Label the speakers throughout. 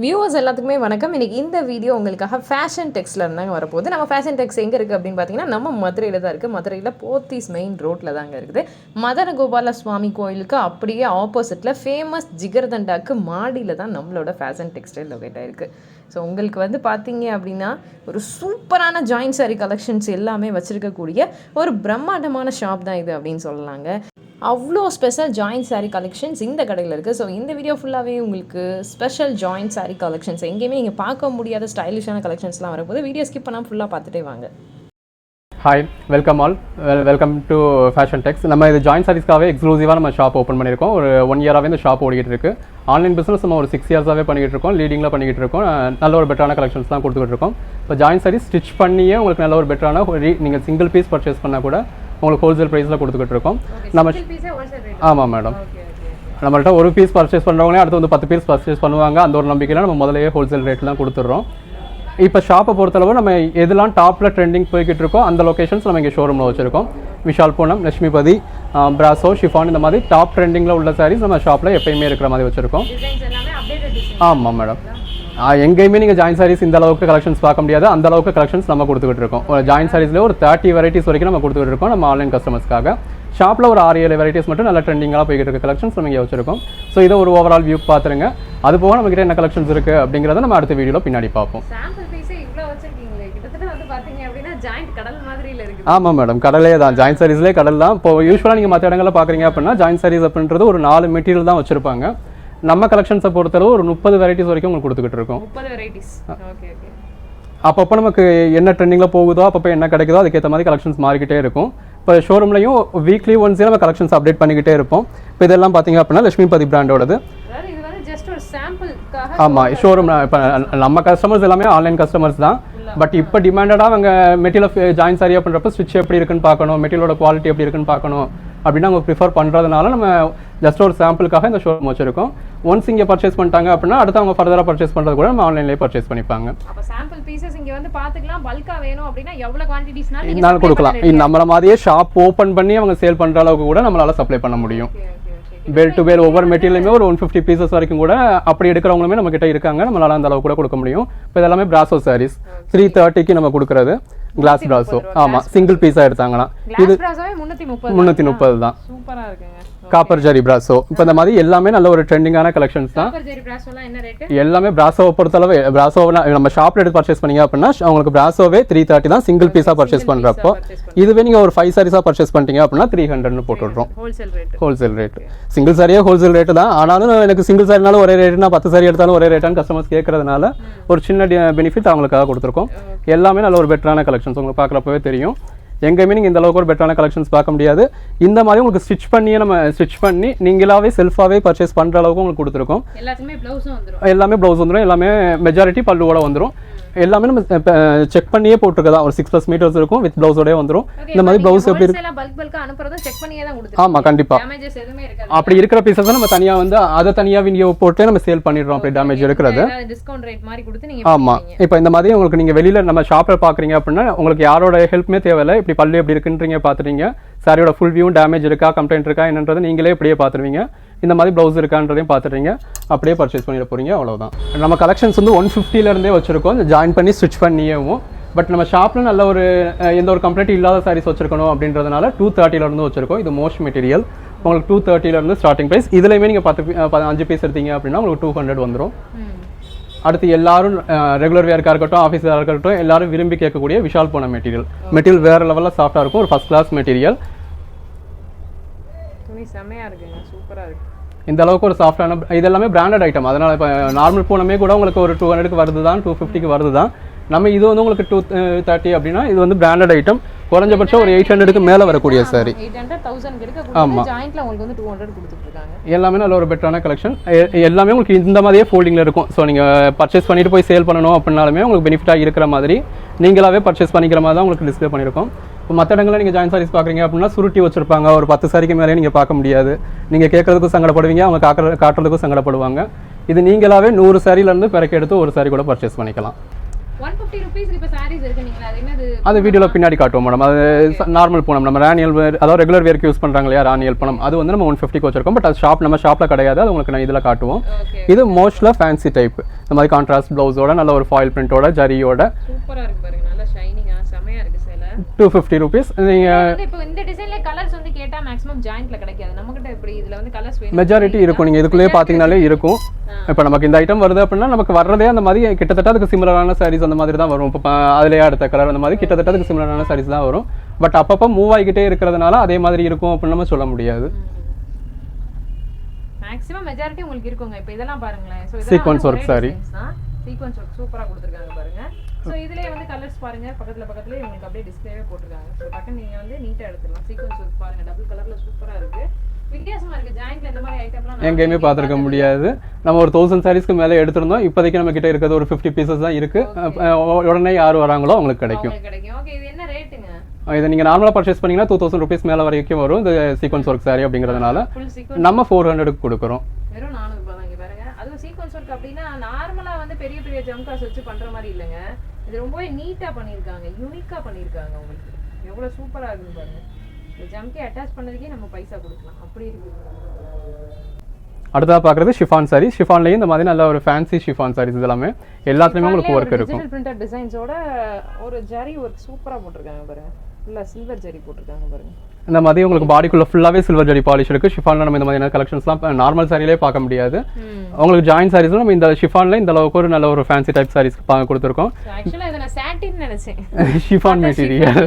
Speaker 1: Viewers எல்லாத்துக்குமே வணக்கம். இன்றைக்கி இந்த வீடியோ உங்களுக்காக ஃபேஷன் டெக்ஸில் இருந்தாங்க வரப்போகுது. நம்ம ஃபேஷன் டெக்ஸ் எங்கே இருக்குது அப்படின்னு பார்த்தீங்கன்னா நம்ம மதுரையில் தான் இருக்குது. மதுரையில் போத்தீஸ் மெயின் ரோட்டில் தாங்க இருக்குது. மதன கோபால சுவாமி கோயிலுக்கு அப்படியே ஆப்போசிட்டில் ஃபேமஸ் ஜிகர்தண்டாக்கு மாடியில் தான் நம்மளோட ஃபேஷன் டெக்ஸ்டைல் லொகேட் ஆகிருக்கு. ஸோ உங்களுக்கு பார்த்தீங்க அப்படின்னா ஒரு சூப்பரான ஜாயின்ட் சாரீ கலெக்ஷன்ஸ் எல்லாமே வச்சுருக்கக்கூடிய ஒரு பிரம்மாண்டமான ஷாப் தான் இது அப்படின்னு சொல்லலாங்க. அவ்வளோ ஸ்பெஷல் ஜாயின்ட் சாரீ கலெக்ஷன்ஸ் இந்த கடையில் இருக்குது. ஸோ இந்த வீடியோ ஃபுல்லாகவே உங்களுக்கு ஸ்பெஷல் ஜாயின்ட் சாரீ கலெக்ஷன்ஸ் எங்கேயுமே நீங்கள் பார்க்க முடியாத ஸ்டைலிஷான கலெக்ஷன்ஸ்லாம் வரப்போது. வீடியோ ஸ்கிப் பண்ணாமல் ஃபுல்லாக பார்த்துட்டே வாங்க.
Speaker 2: Hi, welcome all, welcome to fashion tex. நம்ம இது ஜாயின்ட் சாரீஸ்க்காகவே எக்ஸ்க்ளூசிவாக நம்ம ஷாப் ஓப்பன் பண்ணியிருக்கோம். ஒரு 1 இயராகவே இந்த ஷாப் ஓடிக்கிட்டு இருக்குது. ஆன்லைன் பிஸ்னஸ் நம்ம ஒரு 6 இயர்ஸாகவே பண்ணிக்கிட்டு இருக்கோம். லீடிங்கில் பண்ணிக்கிட்டு இருக்கோம். நல்ல ஒரு பெட்டரான கலெக்ஷன்ஸ் தான் கொடுத்துக்கிட்டு இருக்கோம். இப்போ ஜாயின்ட் சாரீஸ் ஸ்டிச் பண்ணியே உங்களுக்கு நல்ல ஒரு பெட்டரான நீங்கள் சிங்கிள் பீஸ் பர்ச்சேஸ் பண்ணால் கூட உங்களுக்கு ஹோல்சேல் ப்ரைஸில் கொடுத்துக்கிட்டு இருக்கோம். நம்ம ஆமாம் மேடம், நம்மள்ட்ட ஒரு பீஸ் பர்ச்சேஸ் பண்ணுறவங்களே அடுத்து வந்து 10 பீஸ் பர்ச்சேஸ் பண்ணுவாங்க. அந்த ஒரு நம்பிக்கையில் நம்ம முதலையே ஹோல்சேல் ரேட்டில் தான் கொடுத்துட்றோம். இப்போ ஷாப்பை பொறுத்தளவு நம்ம எதெல்லாம் டாப்பில் ட்ரெண்டிங் போய்கிட்டு இருக்கோம் அந்த லொக்கேஷன்ஸ் நம்ம இங்கே ஷோரூமில் வச்சுருக்கோம். விஷால் பூனம், லட்சுமிபதி, பிராசோ, ஷிஃபான், இந்த மாதிரி டாப் ட்ரெண்டிங்கில் உள்ள சாரீஸ் நம்ம ஷாப்பில் எப்பயுமே இருக்கிற மாதிரி வச்சுருக்கோம். ஆமாம் மேடம், எங்கேயுமே நீங்கள் ஜாயின்ட் சாரீஸ் இந்த அளவுக்கு கலெக்ஷன்ஸ் பார்க்க முடியாது. அந்த அளவுக்கு கலெக்ஷன்ஸ் நம்ம கொடுத்துக்கிட்டு இருக்கோம். ஒரு ஜாயின்ட் சாரீஸ்லேயே ஒரு 30 வெரைட்டிஸ் வரைக்கும் நம்ம கொடுத்துக்கிட்டு இருக்கோம் நம்ம ஆன்லைன் கஸ்டமர்ஸ்க்காக. ஷாப்பில் ஒரு 6-7 வெரைட்டிஸ் மட்டும் நல்ல ட்ரெண்டிங்காக போய்கிட்டு இருக்க கலெக்ஷன்ஸ் நம்ம இங்கே வச்சிருக்கோம். ஸோ இதை ஒரு ஓவரால் வியூ பார்த்துருங்க. அது போக நம்மகிட்ட என்ன கலெக்ஷன்ஸ் இருக்குது அப்படிங்கிறத நம்ம அடுத்த வீடியோவில் பின்னாடி பார்ப்போம். ஆமாம் மேடம், கடலே தான், ஜாயின்ட் சாரீஸ்லேயே கடல் தான். இப்போ யூஸ்வலாக நீங்கள் மற்ற இடங்களில் பார்க்குறீங்க அப்படின்னா ஜாயின்ட் சாரீஸ் அப்படின்றது ஒரு 4 மெட்டீரியல் தான் வச்சிருப்பாங்க. நம்ம கலெக்ஷன்ஸை பொறுத்தளவு ஒரு 30 வெரைட்டிஸ் வரைக்கும் உங்களுக்கு கொடுத்துக்கிட்டு இருக்கோம். அப்பப்போ நமக்கு என்ன ட்ரெண்டிங்கில் போகுதோ அப்பப்போ என்ன கிடைக்குதோ அதுக்கேற்ற மாதிரி கலெக்ஷன்ஸ் மாறிக்கிட்டே இருக்கும். இப்போ ஷோரூம்லையும் வீக்லி ஒன்ஸே நம்ம கலெக்ஷன்ஸ் அப்டேட் பண்ணிக்கிட்டே இருப்போம். இப்போ இதெல்லாம் பார்த்தீங்க அப்படின்னா லட்சுமிபதி பிராண்டோடது. ஆமாம், ஷோரூம் இப்போ நம்ம கஸ்டமர்ஸ் எல்லாமே ஆன்லைன் கஸ்டமர்ஸ் தான். பட் இப்போ டிமாண்டடாக அவங்க மெட்டீரியல் ஜாயின் சாரியாக பண்ணுறப்ப ஸ்டிச் எப்படி இருக்குன்னு பார்க்கணும், மெட்டீரியலோட குவாலிட்டி எப்படி இருக்குன்னு பார்க்கணும் அப்படின்னு அவங்க ப்ரிஃபர் பண்ணுறதுனால நம்ம ஜஸ்ட் ஒரு சாம்பிளுக்காக இந்த ஷோரூம் வச்சிருக்கோம். ஒன்ஸ் இங்கே பர்ச்சேஸ் பண்ணிட்டாங்க அப்படின்னா அடுத்து அவங்க ஃபர்தராக பர்ச்சேஸ் பண்ணுறது கூட நம்ம ஆன்லைன்லேயே பர்ச்சேஸ் பண்ணிப்பாங்க. இதனால கொடுக்கலாம். நம்மள மாதிரியே ஷாப் ஓப்பன் பண்ணி அவங்க சேல் பண்ணுற அளவுக்கு கூட நம்மளால சப்ளை பண்ண முடியும். பேல் டு பேல் ஒவ்வொரு மெட்டீரியலுமே ஒரு 150 பீசஸ் வரைக்கும் கூட அப்படி எடுக்கிறவங்களுமே நம்ம கிட்ட இருக்காங்க. நம்மளால அந்த அளவு கூட கொடுக்க முடியும். இப்போ இதெல்லாமே பிராசோ சாரீஸ் 330க்கு நம்ம கொடுக்குறது கிளாஸ் பிராசோ. ஆமா, சிங்கிள் பீஸா எடுத்தாங்கன்னா இது 330 தான். Copper zari brasso. இப்போ இந்த மாதிரி எல்லாமே நல்ல ஒரு ட்ரெண்டிங்கான கலெக்ஷன்ஸ் தான். எல்லாமே பிராசோவை பொறுத்தளவு பிராசோவை நம்ம ஷாப்ல எடுத்து பர்ச்சேஸ் பண்ணீங்க அப்படின்னா உங்களுக்கு பிராசோவே 330 தான் சிங்கிள் பீஸா பர்ச்சேஸ் பண்றப்போ. இதுவே நீங்க ஒரு 5 சாரீஸா பர்ச்சேஸ் பண்ணிட்டீங்க அப்படின்னா 300 போட்டுடுறோம் ஹோல்சேல் ரேட். சிங்கிள் சாரியே ஹோல்சேல் ரேட் தான். ஆனாலும் எனக்கு சிங்கிள் சாரினாலும் ஒரே ரேட்னா 10 சாரி எடுத்தாலும் ஒரே ரேட்டான்னு கஸ்டமர்ஸ் கேட்கறதுனால ஒரு சின்ன பெனிஃபிட் அவங்களுக்காக கொடுத்துருக்கோம். எல்லாமே நல்ல ஒரு பெட்டரான கலெக்ஷன்ஸ் உங்களுக்கு பார்க்குறப்பவே தெரியும். எங்கேயுமே நீங்கள் இந்த அளவுக்கு ஒரு பெட்டரான கலெக்ஷன்ஸ் பார்க்க முடியாது. இந்த மாதிரி உங்களுக்கு ஸ்டிச் பண்ணி நீங்களாவே செல்ஃபாகவே பர்ச்சேஸ் பண்ணுற அளவுக்கு உங்களுக்கு கொடுத்துருக்கோம். எல்லாமே ப்ளவுஸ் வந்துடும். எல்லாமே மெஜாரிட்டி பல்லுவோட வந்துடும். எல்லாமே நம்ம செக் பண்ணியே போட்டுருக்கதா. ஒரு 6+ மீட்டர்ஸ் இருக்கும் வித் பிளவுஸோட வந்துடும். இந்த மாதிரி பிளவுஸ் எப்படி இருக்கு? ஆமா, கண்டிப்பா. அப்படி இருக்கிற பீசஸ் நம்ம தனியா வந்து அதை தனியா வீடியோ போட்டு நம்ம சேல் பண்ணிடுறோம். அப்படி டேமேஜ் இருக்கிறது. ஆமா, இப்போ இந்த மாதிரி உங்களுக்கு நீங்க வெளியில நம்ம ஷாப்ல பாக்குறீங்க அப்படின்னா உங்களுக்கு யாரோட ஹெல்ப்மே தேவையில்லை. இப்படி பல்லு எப்படி இருக்குன்றீங்க பாத்துறீங்க. சாரியோட ஃபுல் வியூ டேமேஜ் இருக்கா, கம்ப்ளைண்ட் இருக்கா என்னன்றது நீங்களே இப்படியே பாத்துருவீங்க. இந்த மாதிரி ப்ளவுஸ் இருக்கான்றதையும் பார்த்துறீங்க. அப்படியே பர்ச்சேஸ் பண்ணிட போறீங்க, அவ்வளோதான். நம்ம கலெக்ஷன்ஸ் வந்து 150லேருந்தே வச்சிருக்கோம் ஜாயின் பண்ணி ஸ்டிச் பண்ணியவும். பட் நம்ம ஷாப்பில் நல்ல ஒரு எந்த ஒரு கம்ப்ளைண்ட் இல்லாத சாரீஸ் வச்சிருக்கணும் அப்படின்றதுனால 230லேருந்து வச்சிருக்கோம். இது மோஸ்ட் மெட்டீரியல். உங்களுக்கு 230லேருந்து ஸ்டார்டிங் ப்ரைஸ். இதுலையுமே நீங்கள் 5 பீஸ் எடுத்தீங்க அப்படின்னா உங்களுக்கு 200 வந்துடும். அடுத்து எல்லாரும் ரெகுலர் வேர்க்காக இருக்கட்டும், ஆஃபீஸ் வேர்க்காக இருக்கட்டும், எல்லாரும் விரும்பி கேட்கக்கூடிய விஷால் பூனம் மெட்டீரியல் வேற லெவலில் சாஃப்டாக இருக்கும். ஒரு ஃபர்ஸ்ட் கிளாஸ் மெட்டீரியல். இந்த அளவுக்கு ஒரு சாஃப்டான இது எல்லாமே பிராண்டட் ஐட்டம். அதனால இப்போ நார்மல் பூனமே கூட உங்களுக்கு ஒரு 200க்கு வருது தான், 250க்கு வருது தான். நம்ம இது வந்து உங்களுக்கு 230 அப்படின்னா இது வந்து பிராண்டட் ஐட்டம். குறைஞ்சபட்சம் ஒரு 800க்கு மேலே வரக்கூடிய சாரி. ஆமாம், எல்லாமே நல்ல ஒரு பெட்டரான கலெக்ஷன். எல்லாமே உங்களுக்கு இந்த மாதிரியே ஃபோல்டிங்கில் இருக்கும். ஸோ நீங்கள் பர்ச்சேஸ் பண்ணிட்டு போய் சேல் பண்ணணும் அப்படின்னாலுமே உங்களுக்கு பெனிஃபிட்டாக இருக்கிற மாதிரி நீங்களாவே பர்ச்சேஸ் பண்ணிக்கிற மாதிரி தான் உங்களுக்கு டிஸ்பிளே பண்ணியிருக்கோம். இப்போ மற்ற இடங்களில் நீங்கள் ஜாயின் சாரீஸ் பார்க்குறீங்க அப்படின்னா சுருட்டி வச்சிருப்பாங்க. ஒரு 10 சாரிக்கு மேலே நீங்கள் பார்க்க முடியாது. நீங்கள் கேட்கறதுக்கும் சங்கடப்படுவீங்க, அவங்க காட்டுறதுக்கும் சங்கடப்படுவாங்க. இது நீங்களாவே 100 சாரிலேருந்து பிறக்க எடுத்து ஒரு சாரி கூட பர்ச்சேஸ் பண்ணிக்கலாம்.
Speaker 1: 150 rupees இப்ப sarees இருக்கு நீங்களா அது என்னது
Speaker 2: அது வீடியோல பின்னாடி காட்டுவோம் மேடம் அது நார்மல் பூனம் நம்ம ராணியல் வேர் அதாவது ரெகுலர் வேர்க்கு யூஸ் பண்றாங்க இல்லையா ராணியல் பூனம் அது வந்து நம்ம 150 வச்சிருக்கோம் பட் அது நம்ம ஷாப்ல கிடையாது அது உங்களுக்கு நான் இதுல காட்டுவோம் இது மோஸ்ட்லா ஃபேன்சி டைப் இந்த மாதிரி கான்ட்ராஸ்ட் பிளவுஸோட நல்ல ஒரு ஃபாயில் பிரிண்டோட ஜரியோட
Speaker 1: சூப்பரா இருக்கு பாருங்க நல்ல ஷைனிங்கா செமையா இருக்கு சேல
Speaker 2: 250 rupees நீங்க
Speaker 1: இப்போ இந்த டிசைன்ல கலர்ஸ் வந்து கேட்டா மேக்ஸिमम ஜாயின்ட்ல கிடைக்காது நமக்கிட்ட இப்படி இதுல வந்து கலர்ஸ் வேணும்
Speaker 2: மெஜாரிட்டி இருக்கும் நீங்க இதுக்குள்ளே பாத்தீங்கனாலே இருக்கும் இப்போ நமக்கு இந்த ஐட்டம் வருது அப்படின்னா நமக்கு வர்றதே அந்த மாதிரி கிட்டத்தட்ட அதுக்கு சிமிலரான சாரீஸ் அந்த மாதிரி தான் வரும் இப்போ அதுலயே அடுத்த கலர் அந்த மாதிரி கிட்டத்தட்ட அதுக்கு சிமிலரான சாரீஸ் தான் வரும் பட் அப்பப்போ மூவ் ஆகிக்கிட்டே இருக்கிறதுனால அதே மாதிரி இருக்கும் அப்படின்னு நம்ம சொல்ல முடியாது
Speaker 1: மேக்ஸिमम மெஜாரிட்டி உங்களுக்கு இருக்குங்க இப்போ இதெல்லாம் பாருங்களேன் சோ இதெல்லாம்
Speaker 2: sequence work sorry
Speaker 1: sequence work சூப்பரா கொடுத்திருக்காங்க பாருங்க சோ இதுலயே வந்து கலர்ஸ் பாருங்க பக்கத்துல உங்களுக்கு அப்படியே டிஸ்ப்ளேவே போட்டுருக்காங்க சோ டக்குன்னு நீங்க வந்து நீட்டா எடுத்துடலாம் சீக்வென்ஸ் ஒர்க் பாருங்க டபுள் கலர்ல சூப்பரா இருக்கு வித்தியாசமா இருக்கு ஜாயின்ட்ல இந்த மாதிரி ஐட்டம்லாம்
Speaker 2: எங்கேயுமே பார்த்துருக்க முடியாது நம்ம ஒரு 1000 சாரீஸ்க்கு மேலே எடுத்திருந்தோம் இப்போதைக்கு நம்ம கிட்ட இருக்கிறது ஒரு 50 பீசஸ் தான் இருக்கு உடனே யார் வராங்களோ அவங்களுக்கு கிடைக்கும்
Speaker 1: ஓகே இது என்ன ரேட்டுங்க
Speaker 2: இதை நீங்கள் நார்மலாக பர்ச்சேஸ் பண்ணீங்கன்னா 2000 rupees மேலே வரைக்கும் வரும் இந்த சீக்வன்ஸ் ஒர்க் சாரி அப்படிங்கிறதுனால நம்ம 400க்கு கொடுக்குறோம்
Speaker 1: வெறும் 400 ரூபாய் தான் இங்க பாருங்க அதுவும் சீக்வென்ஸ் ஒர்க் அப்படின்னா நார்மலா வந்து பெரிய பெரிய ஜம்காஸ் வச்சு பண்ற மாதிரி இல்லைங்க இது ரொம்பவே நீட்டா பண்ணியிருக்காங்க யூனிக்கா பண்ணியிருக்காங்க உங்களுக்கு எவ்வளவு சூப்பரா இருக்குன்னு பாருங்க இந்த ஜம்கே அட்டாச் பண்ணதுக்கே நம்ம பைசா கொடுக்கலாம் அப்படி இருக்கு
Speaker 2: அடுத்தா பார்க்குறது ஷிஃபான் சாரி ஷிஃபான்லேயும் இந்த மாதிரி நல்ல ஒரு ஃபேன்சி ஷிஃபான் சாரீஸ் எல்லாமே எல்லாத்துலேயுமே உங்களுக்கு ஒர்க் இருக்கும்
Speaker 1: டிஜிட்டல் பிரிண்டட் டிசைன்ஸோட ஒரு ஜரி ஒர்க் சூப்பரா போட்டிருக்காங்க பாருங்க ஃபுல்லா சில்வர் ஜரி போட்டிருக்காங்க பாருங்க
Speaker 2: இந்த மாதிரி உங்களுக்கு பாடிக்குள்ள ஃபுல்லாவே சில்வர் ஜரி பாலிஷ் இருக்கு ஷிஃபான்ல நம்ம இந்த மாதிரியான கலெக்ஷன்ஸ்லாம் நார்மல் சாரிலே பார்க்க முடியாது உங்களுக்கு ஜாயின் சாரீஸ்ல நம்ம இந்த ஷிஃபான்ல இந்த அளவுக்கு ஒரு நல்ல ஒரு ஃபேன்சி டைப் சாரீஸ் கொடுத்துருக்கோம்
Speaker 1: ஆக்சுவலா இத நான் சாட்டின் நினைச்சேன்
Speaker 2: ஷிஃபான் மெட்டீரியல்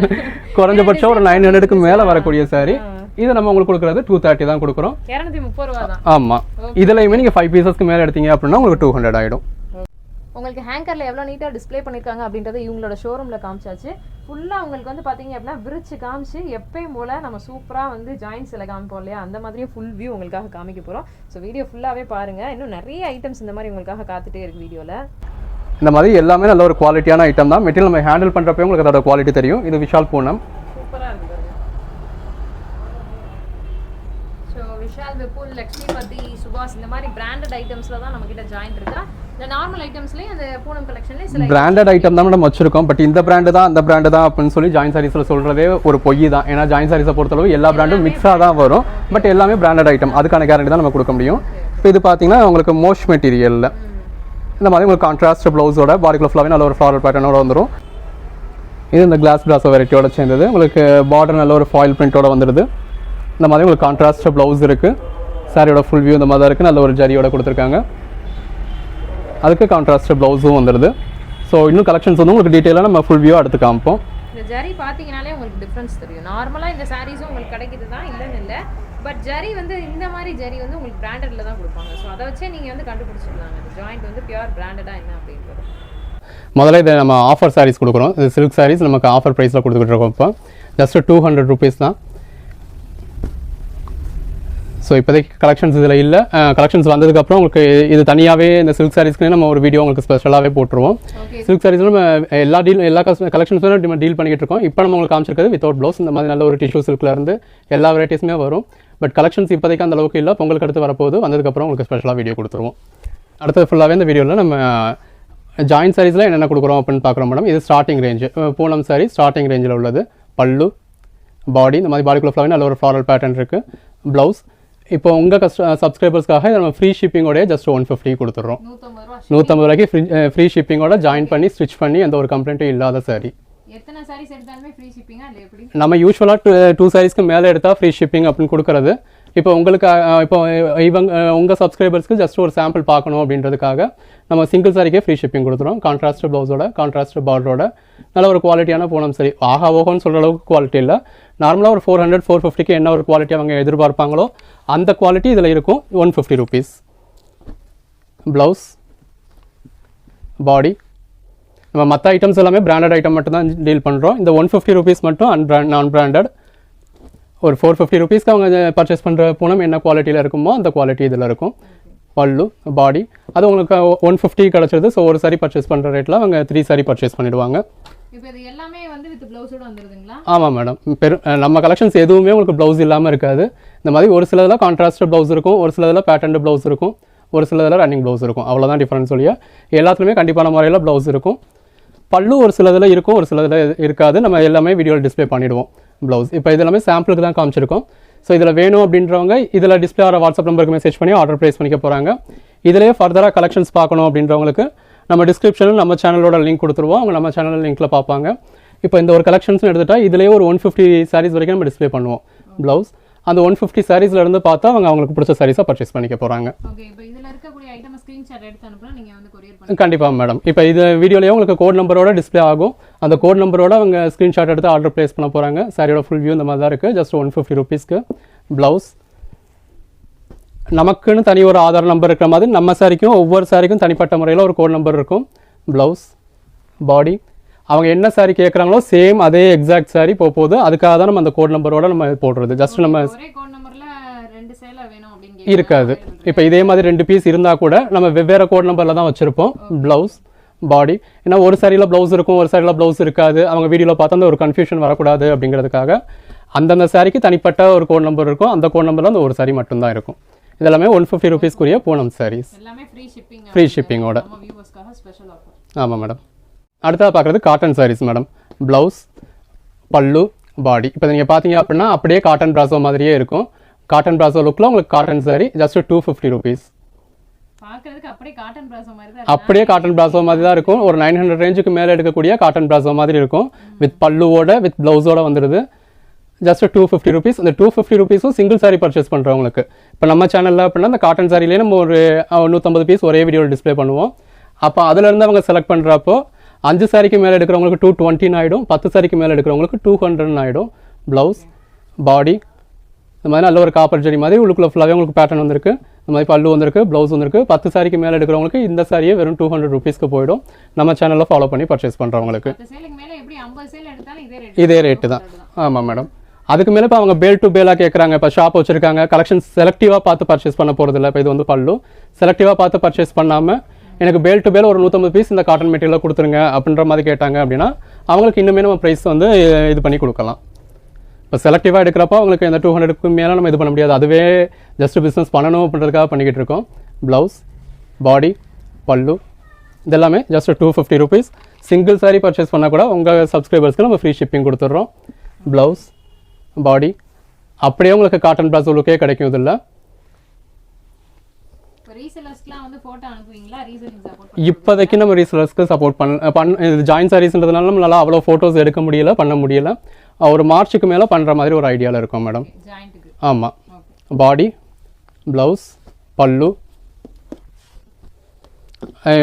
Speaker 2: குறைஞ்சபட்சம் ஒரு 900க்கு மேல வரக்கூடிய சாரி இது நம்ம உங்களுக்கு கொடுக்குறது 230 தான் கொடுக்குறோம்
Speaker 1: 230 ரூபாய் தான்
Speaker 2: ஆமா இதுலயுமே நீங்க 5 பீசஸ்க்கு மேல எடுத்தீங்க அப்படின்னா உங்களுக்கு 200 ஆயிடும்
Speaker 1: உங்களுக்கு ஹேங்கர்ல எவ்வளவு நீட்டா டிஸ்ப்ளே பண்ணிருக்காங்க அப்படின்றத இவங்களோட ஷோரூம்ல காமிச்சாச்சு ஃபுல்லா உங்களுக்கு வந்து பாத்தீங்க அப்படின்னா விரிச்சு காமிச்சு எப்பயும் போல நம்ம சூப்பரா வந்து ஜாயின்ஸ்ல காமிப்போம் இல்லையா அந்த மாதிரியே ஃபுல் வியூ உங்களுக்காக காமிக்க போறோம் ஸோ வீடியோ ஃபுல்லாவே பாருங்க இன்னும் நிறைய ஐட்டம்ஸ் இந்த மாதிரி உங்களுக்காக காத்துட்டே இருக்கு வீடியோல
Speaker 2: இந்த மாதிரி எல்லாமே நல்ல ஒரு குவாலிட்டியான ஐட்டம் தான் மெட்டீரியல் நம்ம ஹேண்டில் பண்றப்போ உங்களுக்கு அதோட குவாலிட்டி தெரியும் இது விஷால் பூனம்
Speaker 1: சூப்பரா இருக்கு பாருங்க ஸோ விஷால் விபுல் லக்ஷ்மிபதி சுபாஷ் இந்த மாதிரி பிராண்டட் ஐட்டம்ஸ்ல தான் நம்ம கிட்ட ஜாயின் இருக்கா இந்த நார்மல் ஐட்டம்ஸ்லயே அந்த பூனம் கலெக்ஷன்ல சில
Speaker 2: பிராண்டட் ஐட்டம் தான் நம்ம வச்சிருக்கோம் பட் இந்த பிராண்டு தான் அந்த பிராண்டு தான் அப்படின்னு சொல்லி ஜாயின் சாரீஸ்ல சொல்றதே ஒரு பொய் தான் ஏன்னா ஜாயின் சாரீஸை பொறுத்தளவு எல்லா பிராண்டும் மிக்ஸா தான் வரும் பட் எல்லாமே பிராண்டட் ஐட்டம் அதுக்கான கேரண்டி தான் நம்ம கொடுக்க முடியும் இப்போ இது பார்த்தீங்கன்னா உங்களுக்கு மோஷ் மெட்டீரியல்ல இந்த மாதிரி உங்களுக்கு கான்ட்ராஸ்ட் ப்ளவுஸோட பாடிக்குள்ள ஃபுல்லாவே நல்ல ஒரு ஃப்ளாரல் பேட்டர்னோட வந்துடும் இது இந்த கிளாஸ் பிராஸோ வெரைட்டியோட சேர்ந்தது உங்களுக்கு பார்டர் நல்ல ஒரு ஃபாயில் பிரிண்டோட வந்துடுது இந்த மாதிரி உங்களுக்கு கான்ட்ராஸ்ட் ப்ளவுஸ் இருக்கு சாரியோட ஃபுல் வியூ இந்த மாதிரி தான் இருக்கு நல்ல ஒரு ஜரியோட கொடுத்துருக்காங்க அதுக்கு கான்ட்ராஸ்ட் ப்ளவுஸும் வந்துடுது ஸோ இன்னும் கலெக்ஷன்ஸ் வந்து உங்களுக்கு டீட்டெயிலாக நம்ம ஃபுல் வியூ எடுத்து காமிப்போம்
Speaker 1: இந்த ஜரி பார்த்தீங்கனாலே உங்களுக்கு டிஃப்ரென்ஸ் தெரியும் நார்மலாக இந்த சாரீஸும் உங்களுக்கு கிடைக்குது தான் இல்லைன்னு இல்லை பட் ஜரி வந்து இந்த மாதிரி ஜரி வந்து உங்களுக்கு பிராண்டட்ல தான் கொடுப்பாங்க ஸோ அதை வச்சே நீங்கள் வந்து கண்டுபிடிச்சிடலாங்க இந்த ஜாயிண்ட் வந்து பியூர் பிராண்டடாக என்ன அப்படின்றது
Speaker 2: முதல்ல இதை நம்ம ஆஃபர் சாரீஸ் கொடுக்குறோம் இது சில்க் சாரீஸ் நமக்கு ஆஃபர் ப்ரைஸில் கொடுத்துக்கிட்டு இருக்கோம் இப்போ ஜஸ்ட் 200 rupees தான் ஸோ இப்போதைக்கு கலெக்ஷன்ஸ் இதில் இல்லை கலெக்ஷன்ஸ் வந்ததுக்கப்புறம் உங்களுக்கு இது தனியாகவே இந்த சில்க் சாரீஸ்க்கு நம்ம ஒரு வீடியோ உங்களுக்கு ஸ்பெஷலாகவே போட்டுருவோம் சில்க் சாரீஸில் நம்ம எல்லா கலெக்ஷன்ஸும் நம்ம டீல் பண்ணிக்கிட்டு இருக்கோம் இப்போ நம்ம உங்களுக்கு காமிச்சிருக்கிறது வித்தவுட் ப்ளவுஸ் இந்த மாதிரி நல்ல ஒரு டிஷ்யூ சில்க்ல இருந்து எல்லா வெரைட்டிஸுமே வரும் பட் கலெக்ஷன்ஸ் இப்போதைக்கு அந்த அளவுக்கு இல்லை பொங்கலுக்கு அடுத்து வரப்போது வந்ததுக்கப்புறம் உங்களுக்கு ஸ்பெஷலாக வீடியோ கொடுத்துருவோம் அடுத்தது ஃபுல்லாகவே இந்த வீடியோவில் நம்ம ஜாயின் சாரீஸில் என்னென்ன கொடுக்குறோம் அப்படின்னு பார்க்குறோம் மேடம் இது starting range Poonam sari starting ரேஞ்சில் உள்ளது பல்லு பாடி இந்த மாதிரி பாடிக்குள்ள ஃபுல்லாகவே நல்ல ஒரு ஃப்ளாரல் பேட்டர்ன் இருக்குது ப்ளவுஸ் இப்போ உங்கள் சப்ஸ்கிரைபர்ஸ்க்காக நம்ம ஃப்ரீ ஷிப்பிங்கோட ஜஸ்ட் 150 கொடுத்துட்றோம் 150 ரூபாய்க்கு ஃப்ரீ ஷிப்பிங்கோட ஜாயின் பண்ணி ஸ்டிச் பண்ணி எந்த ஒரு கம்ப்ளைண்ட்டும் இல்லாத சாரி
Speaker 1: எத்தனை சாரீஸ் எடுத்தாலுமே ஃப்ரீ ஷிப்பிங்கா இல்லை எப்படி
Speaker 2: நம்ம யூஸ்வலாக 2 சாரீஸ்க்கு மேலே எடுத்தால் ஃப்ரீ ஷிப்பிங் அப்படின்னு கொடுக்குறது இப்போ உங்களுக்கு இப்போ உங்கள் சப்ஸ்கிரைபர்ஸ்க்கு ஜஸ்ட் ஒரு சாம்பிள் பார்க்கணும் அப்படின்றதுக்காக நம்ம சிங்கிள் சாரிக்கே ஃப்ரீ ஷிப்பிங் கொடுத்துருவோம் கான்ட்ராஸ்ட் ப்ளவுஸோட கான்ட்ராஸ்ட் பார்டரோட நல்ல ஒரு குவாலிட்டியான பூனம் சரி ஓஹோன்னு சொல்கிற அளவுக்கு குவாலிட்டி இல்லை நார்மலாக ஒரு 400-450க்கு என்ன ஒரு குவாலிட்டி அவங்க எதிர்பார்ப்பாங்களோ அந்த குவாலிட்டி இதில் இருக்கும் 150 rupees ப்ளவுஸ் பாடி நம்ம மற்ற ஐட்டம்ஸ் எல்லாமே பிராண்டட் ஐட்டம் மட்டும் தான் டீல் பண்ணுறோம் இந்த 150 rupees மட்டும் நான் பிராண்டட் ஒரு 450 rupeesக்கு அவங்க பர்ச்சேஸ் பண்ணுற பூனம் என்ன குவாலிட்டியில் இருக்குமோ அந்த குவாலிட்டி இதில் இருக்கும் பல்லு பாடி அது உங்களுக்கு 150 கிடச்சிருது ஸோ ஒரு சாரி பர்ச்சேஸ் பண்ணுற ரேட்டில் அவங்க 3 சாரி பர்ச்சேஸ் பண்ணிவிடுவாங்க
Speaker 1: இப்போ இது எல்லாமே வந்து வித் ப்ளவுஸோட வந்துருதுங்களா
Speaker 2: ஆமாம் மேடம் நம்ம கலெக்ஷன்ஸ் எதுவுமே உங்களுக்கு ப்ளவுஸ் இல்லாமல் இருக்காது இந்த மாதிரி ஒரு சிலதில் கான்ட்ராஸ்ட் ப்ளவுஸ் இருக்கும் ஒரு சிலதில் பேட்டர்ன் ப்ளவுஸ் இருக்கும் ஒரு சிலதில் ரன்னிங் ப்ளவுஸ் இருக்கும் அவ்வளோதான் டிஃப்ரென்ஸ் சொல்லியா எல்லாத்துலேயுமே கண்டிப்பான முறையில் ப்ளவுஸ் இருக்கும் பல்லு ஒரு சிலதில் இருக்கும், ஒரு சிலதில் இருக்காது. நம்ம எல்லாமே வீடியோவில் டிஸ்ப்ளே பண்ணிவிடுவோம். ப்ளவுஸ் இப்போ இது எல்லாமே சாம்பிளுக்கு தான் காமிச்சிருக்கோம். ஸோ இதில் வேணும் அப்படின்றவங்க இதில் டிஸ்ப்ளே ஆகிற வாட்ஸ்அப் நம்பருக்கு மெசேஜ் பண்ணி ஆர்டர் ப்ளேஸ் பண்ணிக்க போகிறாங்க. இதிலேயே ஃபர்தராக கலெக்ஷன்ஸ் பார்க்கணும் அப்படின்றவங்களுக்கு நம்ம டிஸ்கிரிப்ஷனில் நம்ம சேனலோட லிங்க் கொடுத்துருவோம். அவங்க நம்ம சேனல் லிங்க்கில் பார்ப்பாங்க. இப்போ இந்த ஒரு கலெக்ஷன்ஸ்னு எடுத்துகிட்டா இதிலேயே ஒரு 150 sarees வரைக்கும் நம்ம டிஸ்ப்ளே பண்ணுவோம் ப்ளவுஸ். அந்த 150 sareesல இருந்து பார்த்தா அவங்களுக்கு பிடிச்ச சாரீஸாக பர்ச்சேஸ் பண்ணிக்க போகிறாங்க.
Speaker 1: ஓகே, இப்போ இதில் இருக்கக்கூடிய ஐட்டம் ஸ்க்ரீன்ஷாட் எடுத்து அனுப்புனா நீங்கள் வந்து கொரியர் பண்ணி
Speaker 2: கண்டிப்பாக மேடம். இப்போ இது வீடியோலேயே உங்களுக்கு கோட் நம்பரோட டிஸ்ப்ளே ஆகும். அந்த கோட் நம்பரோட அவங்க ஸ்க்ரீன்ஷாட் எடுத்து ஆர்டர் ப்ளேஸ் பண்ண போகிறாங்க. சாரியோட ஃபுல் வியூ இந்த மாதிரி தான் இருக்குது. ஜஸ்ட் 150 rupeesக்கு ப்ளவுஸ். நமக்குன்னு தனி ஒரு ஆதார் நம்பர் இருக்கிற மாதிரி நம்ம சாரிக்கும் ஒவ்வொரு சாரிக்கும் தனிப்பட்ட முறையில் ஒரு கோட் நம்பர் இருக்கும். ப்ளவுஸ், பாடி, அவங்க என்ன சாரி கேட்குறாங்களோ சேம் அதே எக்ஸாக்ட் சாரி போகுது. அதுக்காக தான் நம்ம அந்த கோட் நம்பரோட நம்ம போடுறது. ஜஸ்ட் நம்ம
Speaker 1: ஒரே கோட் நம்பர்ல ரெண்டு சேலை வேணும் அப்படின்னு
Speaker 2: இருக்காது. இப்போ இதே மாதிரி 2 பீஸ் இருந்தால் கூட நம்ம வெவ்வேறு கோட் நம்பரில் தான் வச்சுருப்போம். ப்ளவுஸ், பாடி. ஏன்னா ஒரு சாரியில் ப்ளவுஸ் இருக்கும், ஒரு சாரியில் ப்ளவுஸ் இருக்காது. அவங்க வீடியோவில் பார்த்தா அந்த ஒரு கன்ஃபியூஷன் வரக்கூடாது அப்படிங்கிறதுக்காக அந்தந்த சாரிக்கு தனிப்பட்ட ஒரு கோட் நம்பர் இருக்கும். அந்த கோட் நம்பரில் அந்த ஒரு சாரி மட்டும்தான் இருக்கும். இதெல்லாமே 150 rupeesக்குரிய பூனம் சாரீஸ்.
Speaker 1: எல்லாமே ஃப்ரீ ஷிப்பிங்.
Speaker 2: ஃப்ரீ ஷிப்பிங்கோட.
Speaker 1: நம்ம வியூவர்ஸ்க்காக ஸ்பெஷல் ஆஃபர்.
Speaker 2: ஆமாம் மேடம். அடுத்ததாக பார்க்குறது காட்டன் சாரீஸ் மேடம். ப்ளவுஸ், பல்லு, பாடி. இப்போ நீங்கள் பார்த்தீங்க அப்படின்னா அப்படியே காட்டன் ப்ராசோ மாதிரியே இருக்கும். காட்டன் ப்ராசோ லுக்கில் உங்களுக்கு காட்டன் சாரி ஜஸ்ட் 250 rupees.
Speaker 1: பார்க்கிறதுக்கு அப்படியே காட்டன் ப்ராசோ மாதிரி தான்.
Speaker 2: அப்படியே காட்டன் ப்ராசோ மாதிரி தான் இருக்கும். ஒரு 900 ரேஞ்சுக்கு மேலே எடுக்கக்கூடிய காட்டன் ப்ராசோ மாதிரி இருக்கும். வித் பல்லுவோட வித் ப்ளவுஸோட வந்துடுது. Just 250 rupees. இந்த 250 rupeesம் சிங்கிள் சாரி பர்ச்சேஸ் பண்ணுறவங்களுக்கு. இப்போ நம்ம சேனலில் அப்படின்னா அந்த காட்டன் சாரிலேயே நம்ம ஒரு 150 பீஸ் ஒரே வீடியோவில் டிஸ்ப்ளே பண்ணுவோம். அப்போ அதுலேருந்து அவங்க செலக்ட் பண்ணுறப்போ 5 சாரிக்கு மேலே எடுக்கிறவங்களுக்கு 220 ஆகிடும். 10 சாரிக்கு மேலே எடுக்கிறவங்களுக்கு 200 ஆகிடும். ப்ளவுஸ், பாடி, இந்த மாதிரி நல்ல ஒரு காப்பர் ஜரி மாதிரி உள்ளுக்குள்ள ஃபுல்லாகவே உங்களுக்கு பேட்டர்ன் வந்திருக்கு. இந்த மாதிரி பல்லு வந்திருக்கு, ப்ளவுஸ் வந்திருக்கு. 10 சாரிக்கு மேலே எடுக்கிறவங்களுக்கு இந்த சாரியே வெறும் 200 rupeesக்கு போயிடும். நம்ம சேனலில் ஃபாலோ பண்ணி பர்ச்சேஸ் பண்ணுறவங்களுக்கு இதே ரேட்டு தான். ஆமாம் மேடம். அதுக்கு மேலே இப்போ அவங்க பேல் டு பேலாக கேட்குறாங்க. இப்போ ஷாப் வச்சுருக்காங்க, கலெக்ஷன்ஸ் செலக்டிவாக பார்த்து பர்ச்சேஸ் பண்ண போகிறதில்ல. இப்போ இது வந்து பல்லு செலக்டிவாக பார்த்து பர்ச்சேஸ் பண்ணாமல் எனக்கு பேல் டு பேல் ஒரு 150 பீஸ் இந்த காட்டன் மெட்டீரியலாக கொடுத்துருங்க அப்படின்ற மாதிரி கேட்டாங்க அப்படின்னா அவங்களுக்கு இன்னுமே நம்ம ப்ரைஸ் வந்து இது பண்ணி கொடுக்கலாம். இப்போ செலக்டிவாக எடுக்கிறப்போ அவங்களுக்கு இந்த 200க்கு மேலே நம்ம இது பண்ண முடியாது. அதுவே ஜஸ்ட் பிஸ்னஸ் பண்ணணும் அப்படின்றதுக்காக பண்ணிக்கிட்டு இருக்கோம். ப்ளவுஸ், பாடி, பல்லு இதெல்லாமே just 250 rupees. Single sorry purchase பண்ணால் கூட உங்கள் சப்ஸ்கிரைபர்ஸ்க்கு நம்ம ஃப்ரீ ஷிப்பிங் கொடுத்துட்றோம். ப்ளவுஸ், பாடி அப்படியே உங்களுக்கு காட்டன் ப்ராசோ லுக்கே கிடைக்கும். இதில் இப்போதைக்கு நம்ம ரீசெலர்ஸ்க்கு சப்போர்ட் இது ஜாயின் சாரீஸ்ன்றதுனால நம்மளால அவ்வளோ ஃபோட்டோஸ் எடுக்க முடியல, பண்ண முடியல. ஒரு மார்ச்சுக்கு மேலே பண்ணுற மாதிரி ஒரு ஐடியாவில் இருக்கும் மேடம். ஆமாம். பாடி, ப்ளவுஸ், பல்லு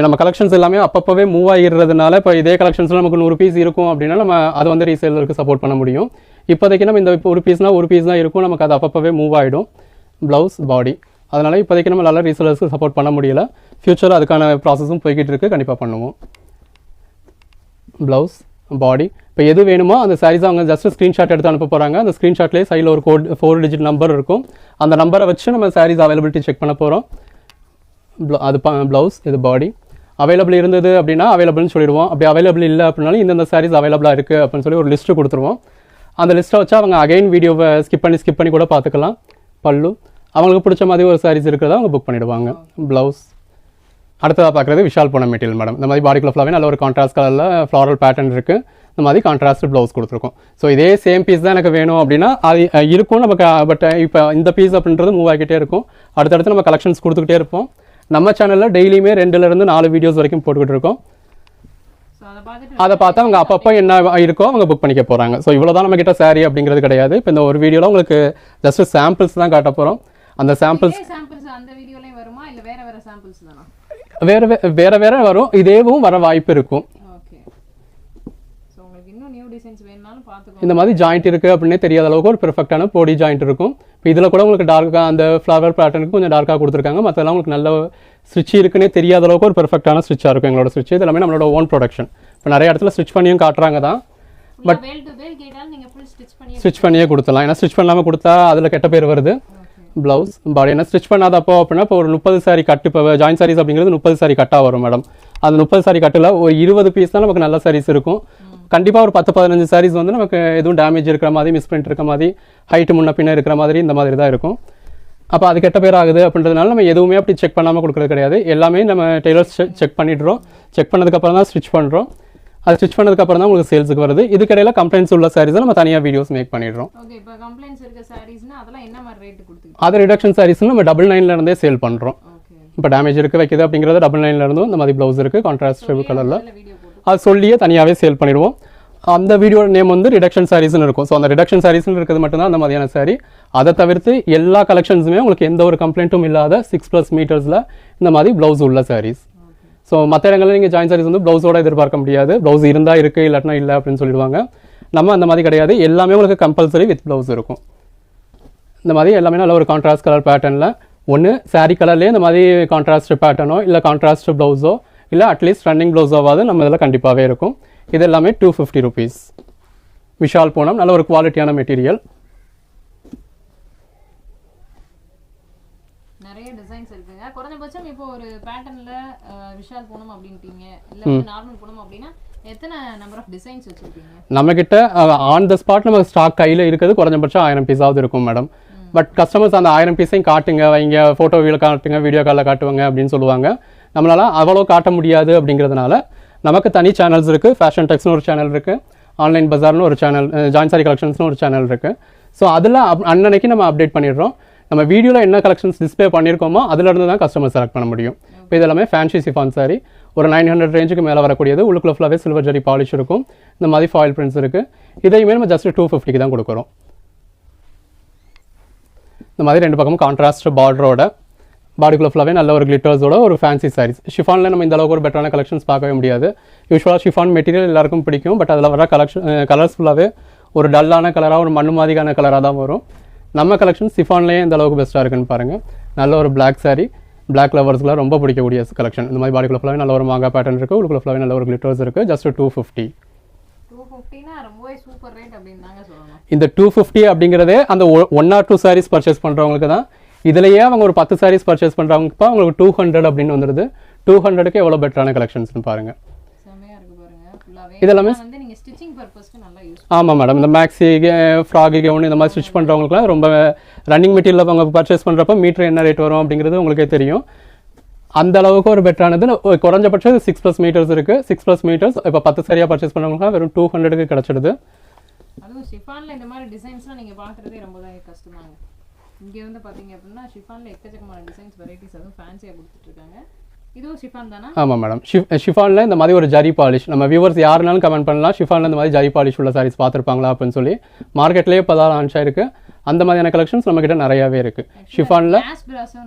Speaker 2: நம்ம கலெக்ஷன்ஸ் எல்லாமே அப்பப்போவே மூவ் ஆகிடுறதுனால இப்போ இதே கலெக்ஷன்ஸில் நமக்கு 100 பீஸ் இருக்கும் அப்படின்னா நம்ம அதை வந்து ரீசேலருக்கு சப்போர்ட் பண்ண முடியும். இப்போதைக்கு நம்ம இந்த ஒரு பீஸ் தான் இருக்கும். நமக்கு அது அப்பப்போவே மூவ் ஆகிடும். ப்ளவுஸ், பாடி. அதனால் இப்போதைக்கு நம்ம நல்லா ரீசேலர்ஸ்க்கு சப்போர்ட் பண்ண முடியல. ஃபியூச்சர் அதுக்கான ப்ராசஸும் போய்கிட்டு இருக்குது. கண்டிப்பாக பண்ணுவோம். ப்ளவுஸ், பாடி. இப்போ எது வேணுமோ அந்த சாரீஸ் அவங்க ஜஸ்ட் ஸ்க்ரீன்ஷாட் எடுத்து அனுப்ப போகிறாங்க. அந்த ஸ்க்ரீன்ஷாட்லேயே சைடில் ஒரு 4 digit நம்பர் இருக்கும். அந்த நம்பரை வச்சு நம்ம சாரீஸ் அவைலபிலிட்டி செக் பண்ண போகிறோம். அது ப்ளவுஸ், இது பாடி. அவைலபிள் இருந்தது அப்படின்னா அவைலபிள்னு சொல்லிடுவோம். அப்படி அவைலபிள் இல்லை அப்படின்னாலும் இந்தந்த சாரீஸ் அவைலபிளாக இருக்குது அப்படின்னு சொல்லி ஒரு லிஸ்ட்டு கொடுத்துருவோம். அந்த லிஸ்ட்டை வச்சு அவங்க அகைன் வீடியோவை ஸ்கிப் பண்ணி கூட பார்த்துக்கலாம். பல்லு அவங்களுக்கு பிடிச்ச மாதிரி ஒரு சாரீஸ் இருக்கிறத அவங்க புக் பண்ணிவிடுவாங்க. ப்ளவுஸ். அடுத்ததாக பார்க்குறது விஷால் பூனம் மெட்டீரியல் மேடம். இந்த மாதிரி பாடிக்குள்ள ஃபுல்லாகவே நல்ல ஒரு கான்ட்ராஸ்ட் கலரில் ஃப்ளாரல் பேட்டர்ன் இருக்குது. இந்த மாதிரி கான்ட்ராஸ்ட் ப்ளவுஸ் கொடுத்துருக்கோம். ஸோ இதே சேம் பீஸ் தான் எனக்கு வேணும் அப்படின்னா அது இருக்கும் நமக்கு. பட் இப்போ இந்த பீஸ் அப்படின்றது மூவ் ஆகிக்கிட்டே இருக்கும். அடுத்தடுத்து நம்ம கலெக்ஷன்ஸ் கொடுத்துக்கிட்டே இருப்போம். நம்ம சேனலில் டெய்லியுமே 2லேருந்து 4 வீடியோஸ் வரைக்கும் போட்டுக்கிட்டு இருக்கோம். அதை பார்த்து அவங்க அப்பப்போ என்ன இருக்கோ அவங்க புக் பண்ணிக்க போகிறாங்க. ஸோ இவ்வளோ தான் நம்மக்கிட்ட சாரி அப்படிங்கிறது கிடையாது. இப்போ இந்த ஒரு வீடியோவில் உங்களுக்கு ஜஸ்ட் சாம்பிள்ஸ் தான் காட்ட போகிறோம். அந்த சாம்பிள்ஸ் வேற வரும். இதேவும் வர வாய்ப்பு இருக்கும். இந்த மாதிரி ஜாயிண்ட் இருக்குது அப்படின்னே தெரியாத அளவுக்கு ஒரு பெர்ஃபெக்டான பொடி ஜாயிண்ட் இருக்கும். இப்போ இதில் கூட உங்களுக்கு டார்க்காக அந்த ஃப்ளவர் பேட்டர்னுக்கு கொஞ்சம் டார்க்காக கொடுத்துருக்காங்க. மற்றெல்லாம் உங்களுக்கு நல்ல ஸ்டிச் இருக்குன்னே தெரியாத அளவுக்கு ஒரு பெர்ஃபெக்டான ஸ்டிச்சாக இருக்கும் எங்களோட ஸ்டிச். இது எல்லாமே நம்மளோட ஓன் ப்ரொடக்ஷன். இப்போ நிறைய இடத்துல ஸ்டிச் பண்ணியும் காட்டுறாங்க தான். பட் ஸ்டிச் பண்ணியே கொடுத்துலாம். ஏன்னா ஸ்டிச் பண்ணாமல் கொடுத்தா அதில் கெட்ட பேர் வருது. ப்ளவுஸ், பாடி. ஏன்னா ஸ்டிச் பண்ணாதப்போ அப்படின்னா இப்போ ஒரு 30 சாரி கட்டு. இப்போ ஜாயின் சாரீஸ் அப்படிங்கிறது 30 சாரி கட்டாக வரும் மேடம். அந்த 30 சாரி கட்டில் ஒரு 20 பீஸ் தான் நமக்கு நல்ல சாரீஸ் இருக்கும். கண்டிப்பாக ஒரு 10-15 சாரீஸ் வந்து நமக்கு எதுவும் டேமேஜ் இருக்கிற மாதிரி, மிஸ்பிரிண்ட் இருக்கிற மாதிரி, ஹைட்டு முன்ன பின்ன இருக்கிற மாதிரி இந்த மாதிரி தான் இருக்கும். அப்போ அது கெட்ட பேர் ஆகுது அப்படின்றதுனால நம்ம எதுவுமே அப்படி செக் பண்ணாமல் கொடுக்குறது கிடையாது. எல்லாமே நம்ம டெய்லர்ஸ் செக் பண்ணிடுறோம். செக் பண்ணதுக்கப்புறம் தான் ஸ்டிச் பண்ணுறோம். அது ஸ்டிச் பண்ணதுக்கப்புறம் தான் உங்களுக்கு சேல்ஸுக்கு வருது. இதுக்கிடையில் கம்ப்ளைண்ட்ஸ் உள்ள சாரீஸை நம்ம தனியாக வீடியோஸ் மேக் பண்ணிடுறோம்.
Speaker 1: ஓகே, இப்போ கம்ப்ளைண்ட்ஸ் இருக்க சாரீஸ்னா அதெல்லாம் என்ன மாதிரி ரேட் கொடுத்துருக்கீங்க?
Speaker 2: அது ரிடக்ஷன் சாரீஸ்னு நம்ம 99 இருந்தே சேல் பண்ணுறோம். இப்போ டேமேஜ் இருக்குது வைக்கிது அப்படிங்கிறது 99 இருந்தும் இந்த மாதிரி ப்ளவுஸ் இருக்குது கான்ட்ராஸ்ட் கலரில் அது சொல்லியே தனியாகவே சேல் பண்ணிடுவோம். அந்த வீடியோட நேம் வந்து ரிடக்ஷன் சாரீஸ்னு இருக்கும். ஸோ அந்த ரிடக்ஷன் சாரீஸ்னு இருக்கிறது மட்டும்தான் அந்த மாதிரியான சாரீ. அதை தவிர்த்து எல்லா கலெக்ஷன்ஸுமே உங்களுக்கு எந்த ஒரு கம்ப்ளைண்ட்டும் இல்லாத 6+ மீட்டர்ஸில் இந்த மாதிரி ப்ளவுஸ் உள்ள சாரீஸ். ஸோ மற்ற இடங்களில் நீங்கள் ஜாயின் சாரீஸ் வந்து ப்ளவுஸோட எதிர்பார்க்க முடியாது. ப்ளவுஸ் இருந்தால் இருக்குது, இல்லாட்டினா இல்லை அப்படின்னு சொல்லிடுவாங்க. நம்ம அந்த மாதிரி கிடையாது. எல்லாமே உங்களுக்கு கம்பல்சரி வித் ப்ளவுஸ் இருக்கும். இந்த மாதிரி எல்லாமே நல்ல ஒரு கான்ட்ராஸ்ட் கலர் பேட்டர்னில் ஒன்று சாரீ கலர்லேயே இந்த மாதிரி கான்ட்ராஸ்ட் பேட்டர்னோ இல்லை கான்ட்ராஸ்ட் ப்ளவுஸோ இல்லை அட்லீஸ்ட் ரன்னிங் ப்ளவுஸோவாது நம்ம இதில் கண்டிப்பாகவே இருக்கும். இது எல்லாமே 250 rupees. விஷால் பூனம் நல்ல ஒரு குவாலிட்டியான மெட்டீரியல்.
Speaker 1: நிறைய டிசைன்ஸ் இருக்குங்க. குறைஞ்சபட்சம் இப்போ ஒரு பேட்டர்ன்ல விஷால் பூனம் அப்படின்ட்டீங்க, இல்ல நார்மல் பூனம் அப்படின்னா எத்தனை நம்பர் ஆஃப் டிசைன்ஸ் வச்சிருக்கீங்க?
Speaker 2: நம்ம கிட்ட ஆன் த ஸ்பாட் நம்ம ஸ்டாக் கையில் இருக்கிறது குறைஞ்சபட்சம் 1000 பீஸாவது இருக்கும் மேடம். பட் கஸ்டமர்ஸ் அந்த 1000 பீஸையும் காட்டுங்க, வைங்க, ஃபோட்டோ வீடியோ காட்டுங்க, வீடியோ காலில் காட்டுவாங்க அப்படின்னு சொல்லுவாங்க. நம்மளால அவ்வளோ காட்ட முடியாது அப்படிங்கிறதுனால நமக்கு தனி சேனல்ஸ் இருக்குது. ஃபேஷன் டெக்ஸ்னு ஒரு சேனல் இருக்குது, ஆன்லைன் பஜார்னு ஒரு சேனல், ஜாயின் சாரி கலெக்ஷன்ஸ்னு ஒரு சேனல் இருக்குது. ஸோ அதில் அன்னன்னைக்கு நம்ம அப்டேட் பண்ணிடுறோம். நம்ம வீடியோவில் என்ன கலெக்ஷன்ஸ் டிஸ்பிளே பண்ணியிருக்கோமோ அதிலிருந்து தான் கஸ்டமர் செலக்ட் பண்ண முடியும். இப்போ இதெல்லாமே ஃபேன்சி சிஃபான் சாரி, ஒரு 900 ரேஞ்சுக்கு மேலே வரக்கூடியது. உள்ளுக்குள்ள ஃபுல்லாகவே சில்வர் ஜரி பாலிஷ் இருக்கும். இந்த மாதிரி ஃபாயில் பிரிண்ட்ஸ் இருக்குது. இதையுமே நம்ம ஜஸ்ட் 250க்கு தான் கொடுக்குறோம். இந்த மாதிரி ரெண்டு பக்கமும் கான்ட்ராஸ்ட் பார்டரோட பாடிக்குள்ள ஃபுல்லாகவே நல்ல ஒரு கிளிட்டர்ஸோட ஒரு ஃபேன்சி சாரீஸ். ஷிஃபானில் நம்ம இந்த அளவுக்கு ஒரு பெட்டரான கலெக்ஷன்ஸ் பார்க்கவே முடியாது. யூஸ்வலாக ஷிஃபான் மெட்டீரியல் எல்லாருக்கும் பிடிக்கும். பட் அதில் வர கலர்ஸ் ஃபுல்லாகவே ஒரு டல்லான கலராக, ஒரு மண்ணு மாதிரியான கலராக தான் வரும். நம்ம கலெக்ஷன் ஷிஃபான்லேயே இந்த அளவுக்கு பெஸ்ட்டாக இருக்குன்னு பாருங்கள். நல்ல ஒரு பிளாக் சாரீ, பிளாக் லவர்ஸ்க்குலாம் ரொம்ப பிடிக்கக்கூடிய கலெக்ஷன். இந்த மாதிரி பாடிக்குள்ள ஃபுல்லாகவே நல்ல ஒரு மாங்கா பேட்டர்ன் இருக்குது. உள்ளுக்குள்ள ஃபுல்லாகவே நல்ல ஒரு கிளிட்டர்ஸ் இருக்குது. ஜஸ்ட் 250. இந்த 250 அப்படிங்கிறதே அந்த 1 or 2 சாரீஸ் பர்ச்சேஸ் பண்ணுறவங்களுக்கு தான். இதுலேயே அவங்க ஒரு 10 சாரீஸ் பர்ச்சேஸ் பண்ணுறவங்க அவங்களுக்கு 200 அப்படின்னு வந்துடுது. 200க்கு எவ்வளோ பெட்டரான கலெக்ஷன்ஸ்னு பாருங்க. இதெல்லாமே ஆமாம் மேடம். இந்த மேக்ஸி, ஃப்ராகு, கவுன் இந்த மாதிரி ஸ்டிச் பண்ணுறவங்களுக்குலாம் ரொம்ப ரன்னிங் மெட்டீரியல் அவங்க பர்ச்சேஸ் பண்ணுறப்ப மீட்டர் என்ன ரேட் வரும் அப்படிங்கிறது உங்களுக்கே தெரியும். அந்த அளவுக்கு ஒரு பெட்டரானது. குறைஞ்சபட்சம் 6+ மீட்டர்ஸ் இருக்குது. 6+ மீட்டர்ஸ் இப்போ 10 சாரியாக பர்ச்சேஸ் பண்ணுறவங்களுக்குலாம் வெறும் 200க்கு கிடச்சிடுது. அதுவும் ஷிஃபானில் இந்த மாதிரி டிசைன்ஸ்லாம் நீங்கள் பார்க்குறதே ரொம்ப கஷ்டமாங்க. இங்கே வந்து பார்த்தீங்க அப்படின்னா ஷிஃபானில் எக்கச்சக்கமான டிசைன்ஸ், வெரைட்டிஸ் அதுவும் ஃபேன்சியாக கொடுத்துட்ருக்காங்க. இதுவும் ஷிஃபான் தானே? ஆமாம் மேடம். ஷிஃபானில் இந்த மாதிரி ஒரு ஜரி பாலிஷ், நம்ம வியூவர்ஸ் யாருனாலும் கமெண்ட் பண்ணலாம், ஷிஃபானில் இந்த மாதிரி ஜரி பாலிஷ் உள்ள சாரீஸ் பார்த்துருப்பாங்களா அப்படின்னு சொல்லி. மார்க்கெட்லேயே இப்போ தான் லான்ச் ஆயிருக்கு. அந்த மாதிரியான கலெக்ஷன்ஸ் நம்மக்கிட்ட நிறையாவே இருக்குது. ஷிஃபானில்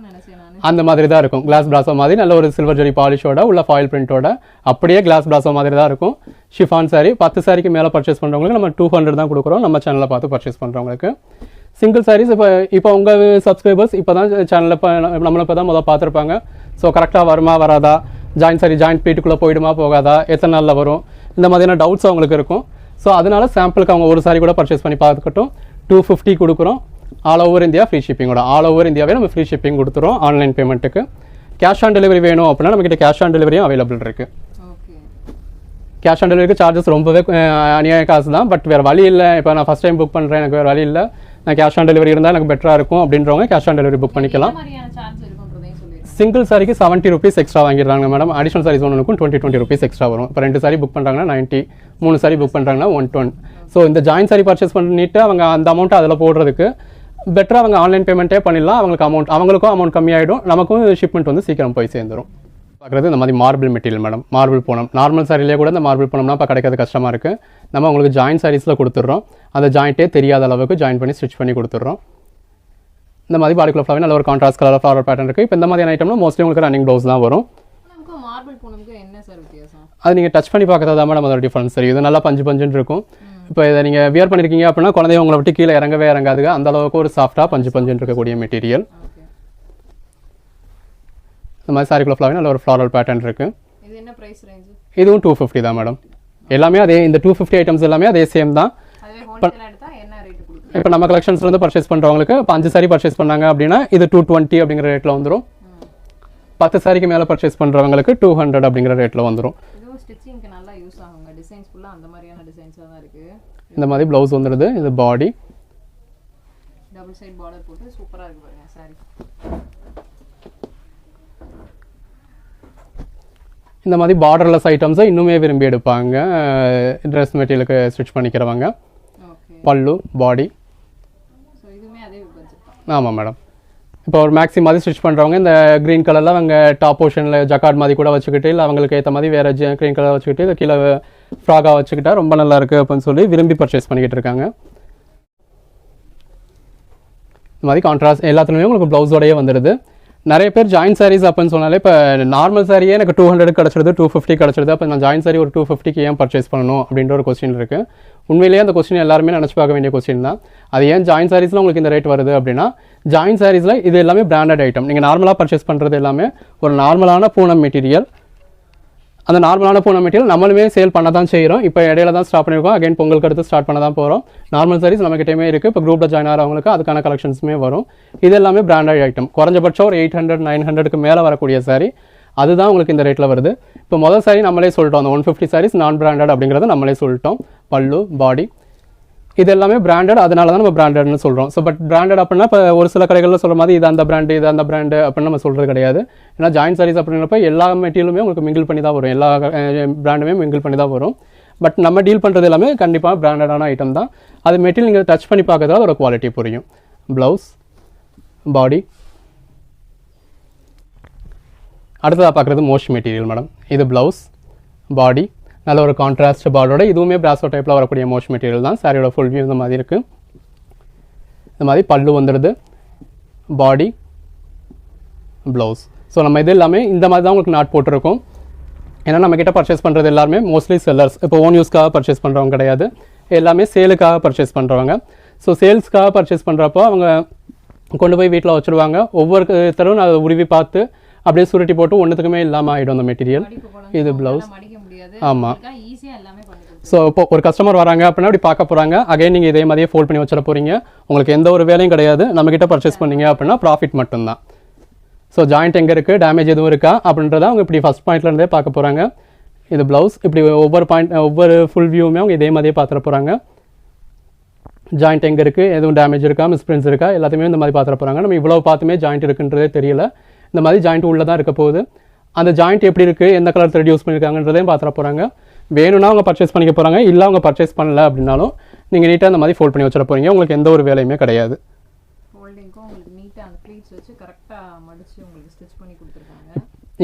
Speaker 2: அந்த மாதிரி தான் இருக்கும். கிளாஸ் பிராசோ மாதிரி நல்ல ஒரு சில்வர் ஜரி பாலிஷோட உள்ள ஃபாயில் பிரிண்டோட அப்படியே கிளாஸ் பிராசோ மாதிரி தான் இருக்கும் ஷிஃபான் சாரி. 10 சாரிக்கு மேலே பர்ச்சேஸ் பண்ணுறவங்களுக்கு நம்ம 200 தான் கொடுக்குறோம். நம்ம சேனலில் பார்த்து பர்ச்சேஸ் பண்ணுறவங்களுக்கு சிங்கிள் சாரீஸ். இப்போ உங்கள் சப்ஸ்கிரைபர்ஸ் இப்போ தான் சேனலில் நம்மளை இப்போ தான் முதல் பார்த்துருப்பாங்க. ஸோ கரெக்டாக வருமா வராதா, ஜாயின்ட் பீட்டுக்குள்ளே போயிடுமா போகாதா, எத்தனை நாளில் வரும், இந்த மாதிரியான டவுட்ஸ் அவங்களுக்கு இருக்கும். ஸோ அதனால சாம்பிளுக்கு அவங்க ஒரு சாரி கூட பர்ச்சேஸ் பண்ணி பார்த்துக்கட்டும். 250 கொடுக்குறோம். ஆல் ஓவர் இந்தியா ஃப்ரீ ஷிப்பிங்கோட. ஆல் ஓவர் இந்தியாவே நம்ம ஃப்ரீ ஷிப்பிங் கொடுத்துறோம் ஆன்லைன் பேமெண்ட்டுக்கு. கேஷ் ஆன் டெலிவரி வேணும் அப்படின்னா நம்மகிட்ட கேஷ் ஆன் டெலிவரியும் அவைலபிள் இருக்குது. கேஷ் ஆன் டெலிவரிக்கு சார்ஜஸ் ரொம்பவே அநியாய காசு தான். பட் வேறு வழி இல்லை. இப்போ நான் ஃபஸ்ட் டைம் புக் பண்ணுறேன், எனக்கு வேறு வழி இல்லை, நான் கேஷ் ஆன் டெலிவரி இருந்தால் எனக்கு பெட்டராக இருக்கும் அப்படின்றவங்க கேஷ் ஆன் டெலிவரி புக் பண்ணிக்கலாம். சிங்கிள் சாரிக்கு 70 rupees எக்ஸ்ட்ரா வாங்கிடுறாங்க மேடம். அடிஷனல் சாரீஸ் ஒன்றுக்கும் 20 rupees எக்ஸ்ட்ரா வரும். இப்போ 2 சாரி புக் பண்ணுறாங்கன்னா 90, 3 சாரி புக் பண்ணுறாங்கன்னா 120. ஸோ இந்த ஜாயின் சாரி பர்ச்சேஸ் பண்ணிட்டு அவங்க அந்த அமௌண்ட்டை அதில் போடுறதுக்கு பெட்டராக அவங்க ஆன்லைன் பேமெண்ட்டே பண்ணிடலாம். அவங்களுக்கும் அமௌண்ட் கம்மியாகிடும், நமக்கும் ஷிப்மெண்ட் வந்து சீக்கிரம் போய் சேர்ந்துடும். பார்க்குறது இந்த மாதிரி marble material madam. Marble Poonam normal சாரிலேயே கூட இந்த மார்பிள் பூனம்னா இப்போ கிடைக்கிறது கஷ்டமாக இருக்குது. நம்ம உங்களுக்கு ஜாயின் சாரீஸில் கொடுத்துட்றோம். அந்த ஜாயிண்ட்டே தெரியாத அளவுக்கு ஜாயின் பண்ணி ஸ்டிச் பண்ணி கொடுத்துட்றோம். இந்த மாதிரி பாடிக்குள்ள ஃப்ளவர் நல்ல ஒரு கான்ட்ராஸ்ட் கலர் ஃப்ளவர் பேட்டர்ன் இருக்குது. இப்போ இந்த மாதிரியான ஐட்டம்னா மோஸ்ட்லி உங்களுக்கு ரன்னிங் ப்ளவுஸ் தான் வரும். அது நீங்கள் டச் பண்ணி பார்க்கறதா தான் மேடம் அதோட டிஃபரன்ஸ் தெரியும். இது நல்லா பஞ்சுன்னு இருக்கும். இப்போ இதை நீங்கள் வியர் பண்ணியிருக்கீங்க அப்படின்னா குழந்தைய உங்களை விட்டு கீழே இறங்கவே இறங்காதுங்க. அந்த அளவுக்கு ஒரு சாஃப்டாக பஞ்சுன்னு இருக்கக்கூடிய மெட்டீரியல். இந்த மாதிரி சாரிக்குள்ள ஃப்ளவர் நல்ல ஒரு ஃப்ளாரல் பேட்டர்ன் இருக்குது. இதுவும் 250 தான் மேடம். எல்லாமே அதே, இந்த 250 ஐட்டம்ஸ் எல்லாமே அதே சேம் தான். இப்போ நம்ம கலெக்ஷன்ஸ்லேருந்து பர்ச்சேஸ் பண்ணுறவங்களுக்கு இப்போ 5 சாரி பர்ச்சேஸ் பண்ணாங்க அப்படின்னா இது 220 அப்படிங்கிற ரேட்டில் வந்துடும். 10 சாரிக்கு மேலே பர்ச்சேஸ் பண்ணுறவங்களுக்கு 200 அப்படிங்கிற ரேட்டில் வந்துடும். இந்த மாதிரி ப்ளவுஸ் வந்துடுது. இது பாடி டபுள் சைடு பார்டர் போட்டு சூப்பராக இருக்கு பாருங்க சாரி. இந்த மாதிரி பார்டர்லெஸ் ஐட்டம்ஸை இன்னுமே விரும்பி எடுப்பாங்க ட்ரெஸ் மெட்டீரியலுக்கு ஸ்டிச் பண்ணிக்கிறவங்க. பல்லு, பாடி. ஆமாம் மேடம். இப்போ ஒரு மேக்ஸி மாதிரி ஸ்டிச் பண்ணுறவங்க இந்த க்ரீன் கலரில் அவங்க டாப் போர்ஷனில் ஜக்கார்ட் மாதிரி கூட வச்சுக்கிட்டு, இல்லை அவங்களுக்கு ஏற்ற மாதிரி வேறு க்ரீன் கலர் வச்சுக்கிட்டு இதை கீழே ஃப்ராகாக வச்சுக்கிட்டா ரொம்ப நல்லா இருக்குது அப்படின்னு சொல்லி விரும்பி பர்ச்சேஸ் பண்ணிக்கிட்டு இருக்காங்க. இந்த மாதிரி கான்ட்ராஸ்ட் எல்லாத்துலேயுமே உங்களுக்கு ப்ளவுஸோடையே வந்துடுது. நிறைய பேர் ஜாயின் சாரீஸ் அப்படின்னு சொன்னாலே இப்போ நார்மல் சாரியே எனக்கு 200 கிடச்சிடுது, 250 கிடச்சிடுது, அப்போ நான் ஜாயின் சாரி ஒரு 250க்கு ஏன் பர்ச்சேஸ் பண்ணணும் அப்படின்ற ஒரு கொஸ்டின் இருக்குது. உண்மையிலேயே அந்த கொஸ்டின் எல்லாருமே நினச்சி பார்க்க வேண்டிய கொஸ்டின் தான். அது ஏன் ஜாயின் சாரீஸில் உங்களுக்கு இந்த ரேட் வருது அப்படின்னா, ஜாயின் சாரீஸில் இது எல்லாமே பிராண்டட் ஐட்டம். நீங்கள் நார்மலாக பர்ச்சேஸ் பண்ணுறது எல்லாமே ஒரு நார்மலான பூனம் மெட்டீரியல். அந்த நார்மலான பூனம் மெட்டீரியல் நம்மளுமே சேல் பண்ண தான் செய்கிறோம். இப்போ இடையில தான் ஸ்டார்ட் பண்ணியிருக்கோம். அகைன் பொங்கலுக்கு அடுத்து ஸ்டார்ட் பண்ண தான் போகிறோம். நார்மல் சாரீஸ் நம்மகிட்டயுமே இருக்குது. இப்போ குரூப்பில் ஜாயின் ஆகிறவங்களுக்கு அதுக்கான கலெக்ஷன்ஸுமே வரும். இது எல்லாமே பிராண்டட் ஐட்டம். குறைஞ்சபட்சம் ஒரு 800-900க்கு மேலே வரக்கூடிய சாரீ அதுதான் உங்களுக்கு இந்த ரேட்டில் வருது. இப்போ முதல் சாரீ நம்மளே சொல்லிட்டோம், அந்த 150 சாரீஸ் நான் பிராண்டட் அப்படிங்கிறத நம்மளே சொல்லிட்டோம். பல்லு, பாடி இது எல்லாமே பிராண்டட். அதனால தான் நம்ம பிராண்டட்னு சொல்கிறோம். ஸோ பட் பிராண்டட் அப்படின்னா இப்போ ஒரு சில கடைகளில் சொல்கிற மாதிரி இது அந்த பிராண்டு இது அந்த பிராண்டு அப்படின்னு நம்ம சொல்கிறது கிடையாது. ஏன்னா ஜாயின் சாரீஸ் அப்படிங்கிறப்ப எல்லா மெட்டீரியலுமே உங்களுக்கு மிங்கிள் பண்ணி தான் வரும், எல்லா பிராண்டுமே மிங்கிள் பண்ணி தான் வரும். பட் நம்ம டீல் பண்ணுறது எல்லாமே கண்டிப்பாக பிராண்டடான ஐட்டம் தான். அது மெட்டீரியல் நீங்கள் டச் பண்ணி பார்க்கறதா அதோட குவாலிட்டி புரியும். ப்ளவுஸ், பாடி. அடுத்ததாக பார்க்குறது மோஸ்ட் மெட்டீரியல் மேடம். இது ப்ளவுஸ், பாடி, நல்ல ஒரு கான்ட்ராஸ்ட் பார்டரோட இதுவுமே பிராசோ டைப்பில் வரக்கூடிய மோஸ்ட் மெட்டீரியல் தான். சாரியோட ஃபுல் வியூ இந்த மாதிரி இருக்குது. இந்த மாதிரி பல்லு வந்துடுது, பாடி, ப்ளவுஸ். ஸோ நம்ம இது எல்லாமே இந்த மாதிரி தான் உங்களுக்கு நாட் போட்டிருக்கோம். ஏன்னா நம்மக்கிட்ட பர்ச்சேஸ் பண்ணுறது எல்லாருமே மோஸ்ட்லி செல்லர்ஸ். இப்போ ஓன் யூஸ்க்காக பர்ச்சேஸ் பண்ணுறவங்க கிடையாது, எல்லாமே சேலுக்காக பர்ச்சேஸ் பண்ணுறவங்க. ஸோ சேல்ஸ்க்காக பர்ச்சேஸ் பண்ணுறப்போ அவங்க கொண்டு போய் வீட்டில் வச்சுருவாங்க. ஒவ்வொருத்தரும் அதை உருவி பார்த்து அப்படியே சுருட்டி போட்டு ஒன்றுத்துக்குமே இல்லாமல் ஆகிடும் அந்த மெட்டீரியல். இது ப்ளவுஸ். ஆமாம். ஸோ இப்போ ஒரு கஸ்டமர் வராங்க அப்படின்னா அப்படி பார்க்க போகிறாங்க. அகைன் நீங்கள் இதே மாதிரியே ஃபோல்ட் பண்ணி வச்சிட போகிறீங்க. உங்களுக்கு எந்த ஒரு வேலையும் கிடையாது. நம்மக்கிட்ட பர்ச்சேஸ் பண்ணீங்க அப்படின்னா ப்ராஃபிட் மட்டும்தான். ஸோ ஜாயிண்ட் எங்கே இருக்குது, டேமேஜ் எதுவும் இருக்கா அப்படின்றத அவங்க இப்படி ஃபஸ்ட் பாயிண்ட்லேருந்தே பார்க்க போகிறாங்க. இது ப்ளவுஸ். இப்படி ஒவ்வொரு பாயிண்ட் ஒவ்வொரு ஃபுல் வியூவுமே அவங்க இதே மாதிரியே பார்த்துட போகிறாங்க. ஜாயிண்ட் எங்கே இருக்குது, எதுவும் டேமேஜ் இருக்கா, மிஸ்பிரிண்ட்ஸ் இருக்கா, எல்லாத்தையுமே இந்த மாதிரி பார்த்துட போகிறாங்க. நம்ம இவ்வளோ பார்த்துமே ஜாயிண்ட் இருக்குன்றதே தெரியல. இந்த மாதிரி ஜாயிண்ட் உள்ளே தான் இருக்க போகுது. அந்த ஜாயிண்ட் எப்படி இருக்குது, எந்த கலர் த்ரெட் யூஸ் பண்ணியிருக்காங்கன்றதையும் பார்த்துட போகிறாங்க. வேணும்னா அவங்க பர்ச்சேஸ் பண்ணிக்க போகிறாங்க, இல்லை அவங்க பர்ச்சேஸ் பண்ணல அப்படின்னாலும் நீங்கள் நீட்டாக இந்த மாதிரி ஃபோல்ட் பண்ணி வச்சிட போகிறீங்க. உங்களுக்கு எந்த ஒரு வேலையுமே கிடையாது.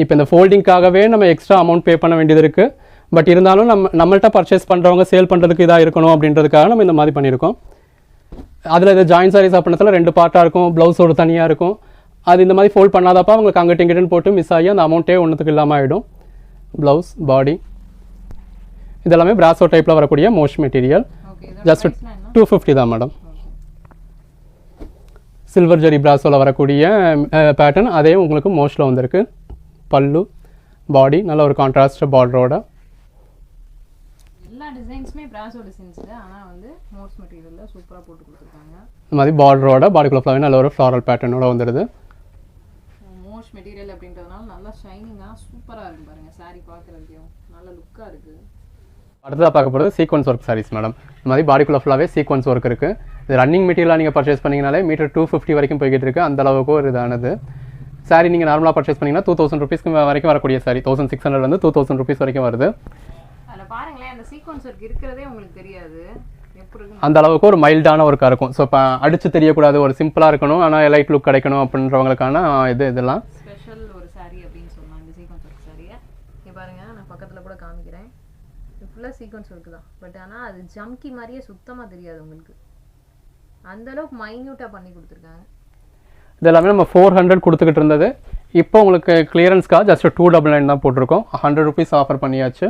Speaker 2: இப்போ இந்த ஃபோல்டிங்காகவே நம்ம எக்ஸ்ட்ரா அமௌண்ட் பே பண்ண வேண்டியது இருக்குது. பட் இருந்தாலும் நம்மள்கிட்ட பர்ச்சேஸ் பண்ணுறவங்க சேல் பண்ணுறதுக்கு இதாக இருக்கணும் அப்படின்றதுக்காக நம்ம இந்த மாதிரி பண்ணியிருக்கோம். அதில் இது ஜாயின் சாரீஸ் அப்படின்றதுல 2 பார்ட்டாக இருக்கும், ப்ளவுஸ் ஒரு தனியாக இருக்கும். அது இந்த மாதிரி ஃபோல்ட் பண்ணாதப்பா உங்களுக்கு அங்கிட்டு இங்கிட்டுன்னு போட்டு மிஸ் ஆகி அந்த அமௌண்ட்டே ஒன்றுத்துக்கு இல்லாமல் ஆகிடும். ப்ளவுஸ், பாடி இதெல்லாமே பிராசோ டைப்பில் வரக்கூடிய மோஸ்ட் மெட்டீரியல். ஜஸ்ட் 250 தான் மேடம். சில்வர் ஜெரி பிராசோவில் வரக்கூடிய பேட்டர்ன் அதே உங்களுக்கு மோஸ்ட்டில் வந்திருக்கு. பல்லு, பாடி நல்ல ஒரு கான்ட்ராஸ்ட் பார்டரோட.
Speaker 1: எல்லா டிசைன்ஸ்மே பிராசோ டிசைன்ஸ் தான், ஆனா வந்து மோஸ்ட் மெட்டீரியல்ல சூப்பரா போட்டு கொடுத்திருக்காங்க.
Speaker 2: இந்த மாதிரி பார்டரோட பாடிக்குள்ள ஃப்ளவர் நல்ல ஒரு ஃப்ளாரல் பேட்டர்னோட வந்துடுது.
Speaker 1: மோஸ்ட் மெட்டீரியல் அப்படின்றதுனால நல்லா ஷைனிங்கா சூப்பரா இருக்கு பாருங்க. saree பார்க்கறதுக்கு நல்ல லுக்கா இருக்கு.
Speaker 2: அடுத்ததாக பார்க்க போகிறது சீக்வன்ஸ் ஒர்க் சாரீஸ் மேடம். இந்த மாதிரி பாடிக்குள்ள ஃபுல்லாகவே சீக்வன்ஸ் ஒர்க் இருக்குது. இது ரன்னிங் மெட்டீரியலாக நீங்கள் பர்ச்சேஸ் பண்ணிங்கனாலே மீட்டர் 250 வரைக்கும் போய்கிட்டு இருக்குது. அந்த அளவுக்கு ஒரு இதானது. சாரி நீங்கள் நார்மலாக பர்ச்சேஸ் பண்ணிங்கன்னா 2000 ருபீஸ்க்கு வரைக்கும் வரக்கூடிய சாரி 1600 2000 ருபீஸ் வரைக்கும் வருது.
Speaker 1: அதில் பாருங்களேன், அந்த சீக்வன்ஸ் ஒர்க் இருக்கிறதே உங்களுக்கு தெரியாது.
Speaker 2: அந்த அளவுக்கு ஒரு மைல்டான ஒர்க்காக இருக்கும். ஸோ இப்போ அடிச்சு தெரியக்கூடாது, ஒரு சிம்பிளாக இருக்கணும், ஆனால் லைட் லுக் கிடைக்கணும் அப்படின்றவங்களுக்கான இதெல்லாம்
Speaker 1: ஸ்பெஷல் ஒரு சாரி அப்படின்னு சொல்லலாம். இந்த சீக்வன்ஸ் ஒர்க் சாரியை இங்கே பாருங்கள், நான் பக்கத்தில் கூட காமிக்கிறேன். ஃபுல்லாக சீக்வன்ஸ் ஒர்க் தான். பட் ஆனால் அது ஜம்கி மாதிரியே சுத்தமாக தெரியாது உங்களுக்கு. அந்தளவுக்கு மைன்யூட்டாக பண்ணி கொடுத்துருக்காங்க.
Speaker 2: இது எல்லாமே நம்ம 400 கொடுத்துக்கிட்டு இருந்தது. இப்போ உங்களுக்கு கிளியரன்ஸ்க்காக ஜஸ்ட் 299 தான் போட்டிருக்கோம். 100 ருபீஸ் ஆஃபர் பண்ணியாச்சு.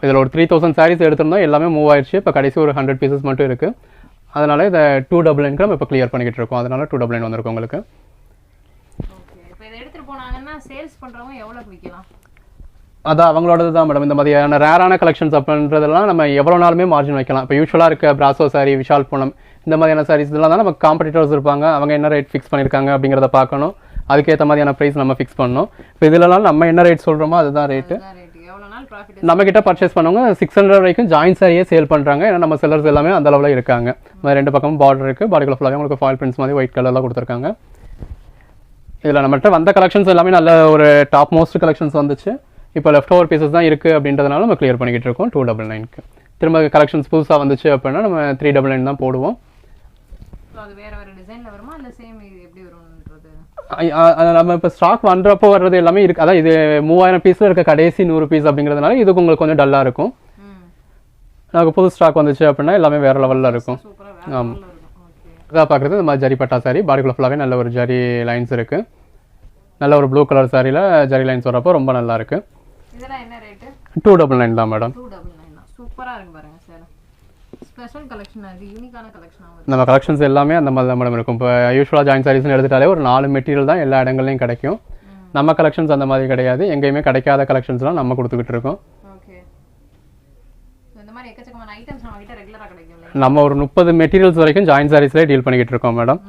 Speaker 2: இதில் ஒரு 3000 சாரீஸ் எடுத்திருந்தோம், எல்லாமே மூவ் ஆயிடுச்சு. இப்போ கடைசி ஒரு 100 பீசஸ் மட்டும் இருக்குது. அதனால் இதை 299 நம்ம இப்போ கிளியர் பண்ணிக்கிட்டு இருக்கோம். அதனால் 299 வந்திருக்கும் உங்களுக்கு.
Speaker 1: ஓகே, இப்போ இதை எடுத்துகிட்டு போனாங்கன்னா சேல்ஸ் பண்ணுறவங்க எவ்வளோக்கு விற்கலாம்?
Speaker 2: அதான் அவங்களோடது தான் மேடம். இந்த மாதிரியான ரேரான கலெக்ஷன்ஸ் அப்படின்றதெல்லாம் நம்ம எவ்வளோ நாளுமே மார்ஜின் வைக்கலாம். இப்போ யூஸ்வலாக இருக்க பிராசோ சாரி, விஷால் பூனம் இந்த மாதிரியான சாரீஸ் இதெல்லாம் தான் நம்ம காம்படிட்டர்ஸ் இருப்பாங்க. அவங்க என்ன ரேட் ஃபிக்ஸ் பண்ணியிருக்காங்க அப்படிங்கிறத பார்க்கணும். அதுக்கேற்ற மாதிரியான ப்ரைஸ் நம்ம ஃபிக்ஸ் பண்ணணும். இப்போ இதிலலாம் நம்ம என்ன ரேட் சொல்கிறோமோ அதுதான் ரேட்டு. நம்மக்கிட்ட பர்ச்சேஸ் பண்ணவங்க 600 வரைக்கும் ஜாயின் சாரியே சேல் பண்ணுறாங்க. ஏன்னா நம்ம செல்லர்ஸ் எல்லாமே அந்த அளவில் இருக்காங்க. 2 பக்கமும் பார்டர் இருக்குது. பாடிக்குள்ள ஃபுல்லாகவே உங்களுக்கு ஃபாயில் பிரிண்ட்ஸ் மாதிரி ஒயிட் கலரில் கொடுத்துருக்காங்க. இதில் நம்மகிட்ட வந்த கலெக்ஷன்ஸ் எல்லாமே நல்ல ஒரு டாப் மோஸ்ட் கலெக்ஷன்ஸ் வந்துச்சு. இப்போ லெஃப்ட் ஓவர் பீசஸ் தான் இருக்குது அப்படின்றதுனால நம்ம கிளியர் பண்ணிக்கிட்டு இருக்கோம் 299க்கு. திரும்ப கலெக்ஷன்ஸ் புதுசாக வந்துச்சு அப்படின்னா நம்ம 399 தான் போடுவோம்.
Speaker 1: அது வேற வேற டிசைன்ல வருமா இல்ல சேம் எப்படி வரும்ன்றது
Speaker 2: நம்ம இப்போ ஸ்டாக் பண்ணுறப்போ வர்றது எல்லாமே இருக்குது. அதான் இது 3000 பீஸில் இருக்க கடைசி 100 பீஸ் அப்படிங்கிறதுனால இதுக்கு உங்களுக்கு கொஞ்சம் டல்லாக இருக்கும். நமக்கு புது ஸ்டாக் வந்துச்சு அப்படின்னா எல்லாமே வேறு லெவலில் இருக்கும். ஆமாம், இதாக பார்க்குறது இந்த மாதிரி ஜரி பட்டா சாரி, பாடிக்குள்ள ஃபுல்லாகவே நல்ல ஒரு ஜரி லைன்ஸ் இருக்குது. நல்ல ஒரு ப்ளூ கலர் சாரியில் ஜரி லைன்ஸ் வரப்போ ரொம்ப நல்லா இருக்குது.
Speaker 1: இதெல்லாம் என்ன ரேட்டு?
Speaker 2: 299 தான் மேடம்.
Speaker 1: 299 தான். சூப்பரா இருக்கு பாருங்க சார். ஸ்பெஷல் கலெக்ஷன் அது, யூனிக்கான கலெக்ஷன் ஆகுது.
Speaker 2: நம்ம கலெக்ஷன்ஸ் எல்லாமே அந்த மாதிரி தான் மேடம் இருக்கும். இப்போ யூஸ்வலாக ஜாயின் சாரீஸ்னு எடுத்துட்டாலே ஒரு 4 மெட்டீரியல் தான் எல்லா இடங்கள்லையும் கிடைக்கும். நம்ம கலெக்ஷன்ஸ் அந்த மாதிரி கிடையாது. எங்கேயுமே கிடைக்காத கலெக்ஷன்ஸ்லாம் நம்ம கொடுத்துக்கிட்டு இருக்கோம்.
Speaker 1: ஓகே, இந்த மாதிரி எக்கச்சக்கமான ஐட்டம்ஸ் நம்ம கிட்ட ரெகுலரா கிடைக்கும்.
Speaker 2: நம்ம ஒரு 30 மெட்டீரியல்ஸ் வரைக்கும் ஜாயின் சாரீஸ்லேயே டீல் பண்ணிக்கிட்டு இருக்கோம் மேடம்.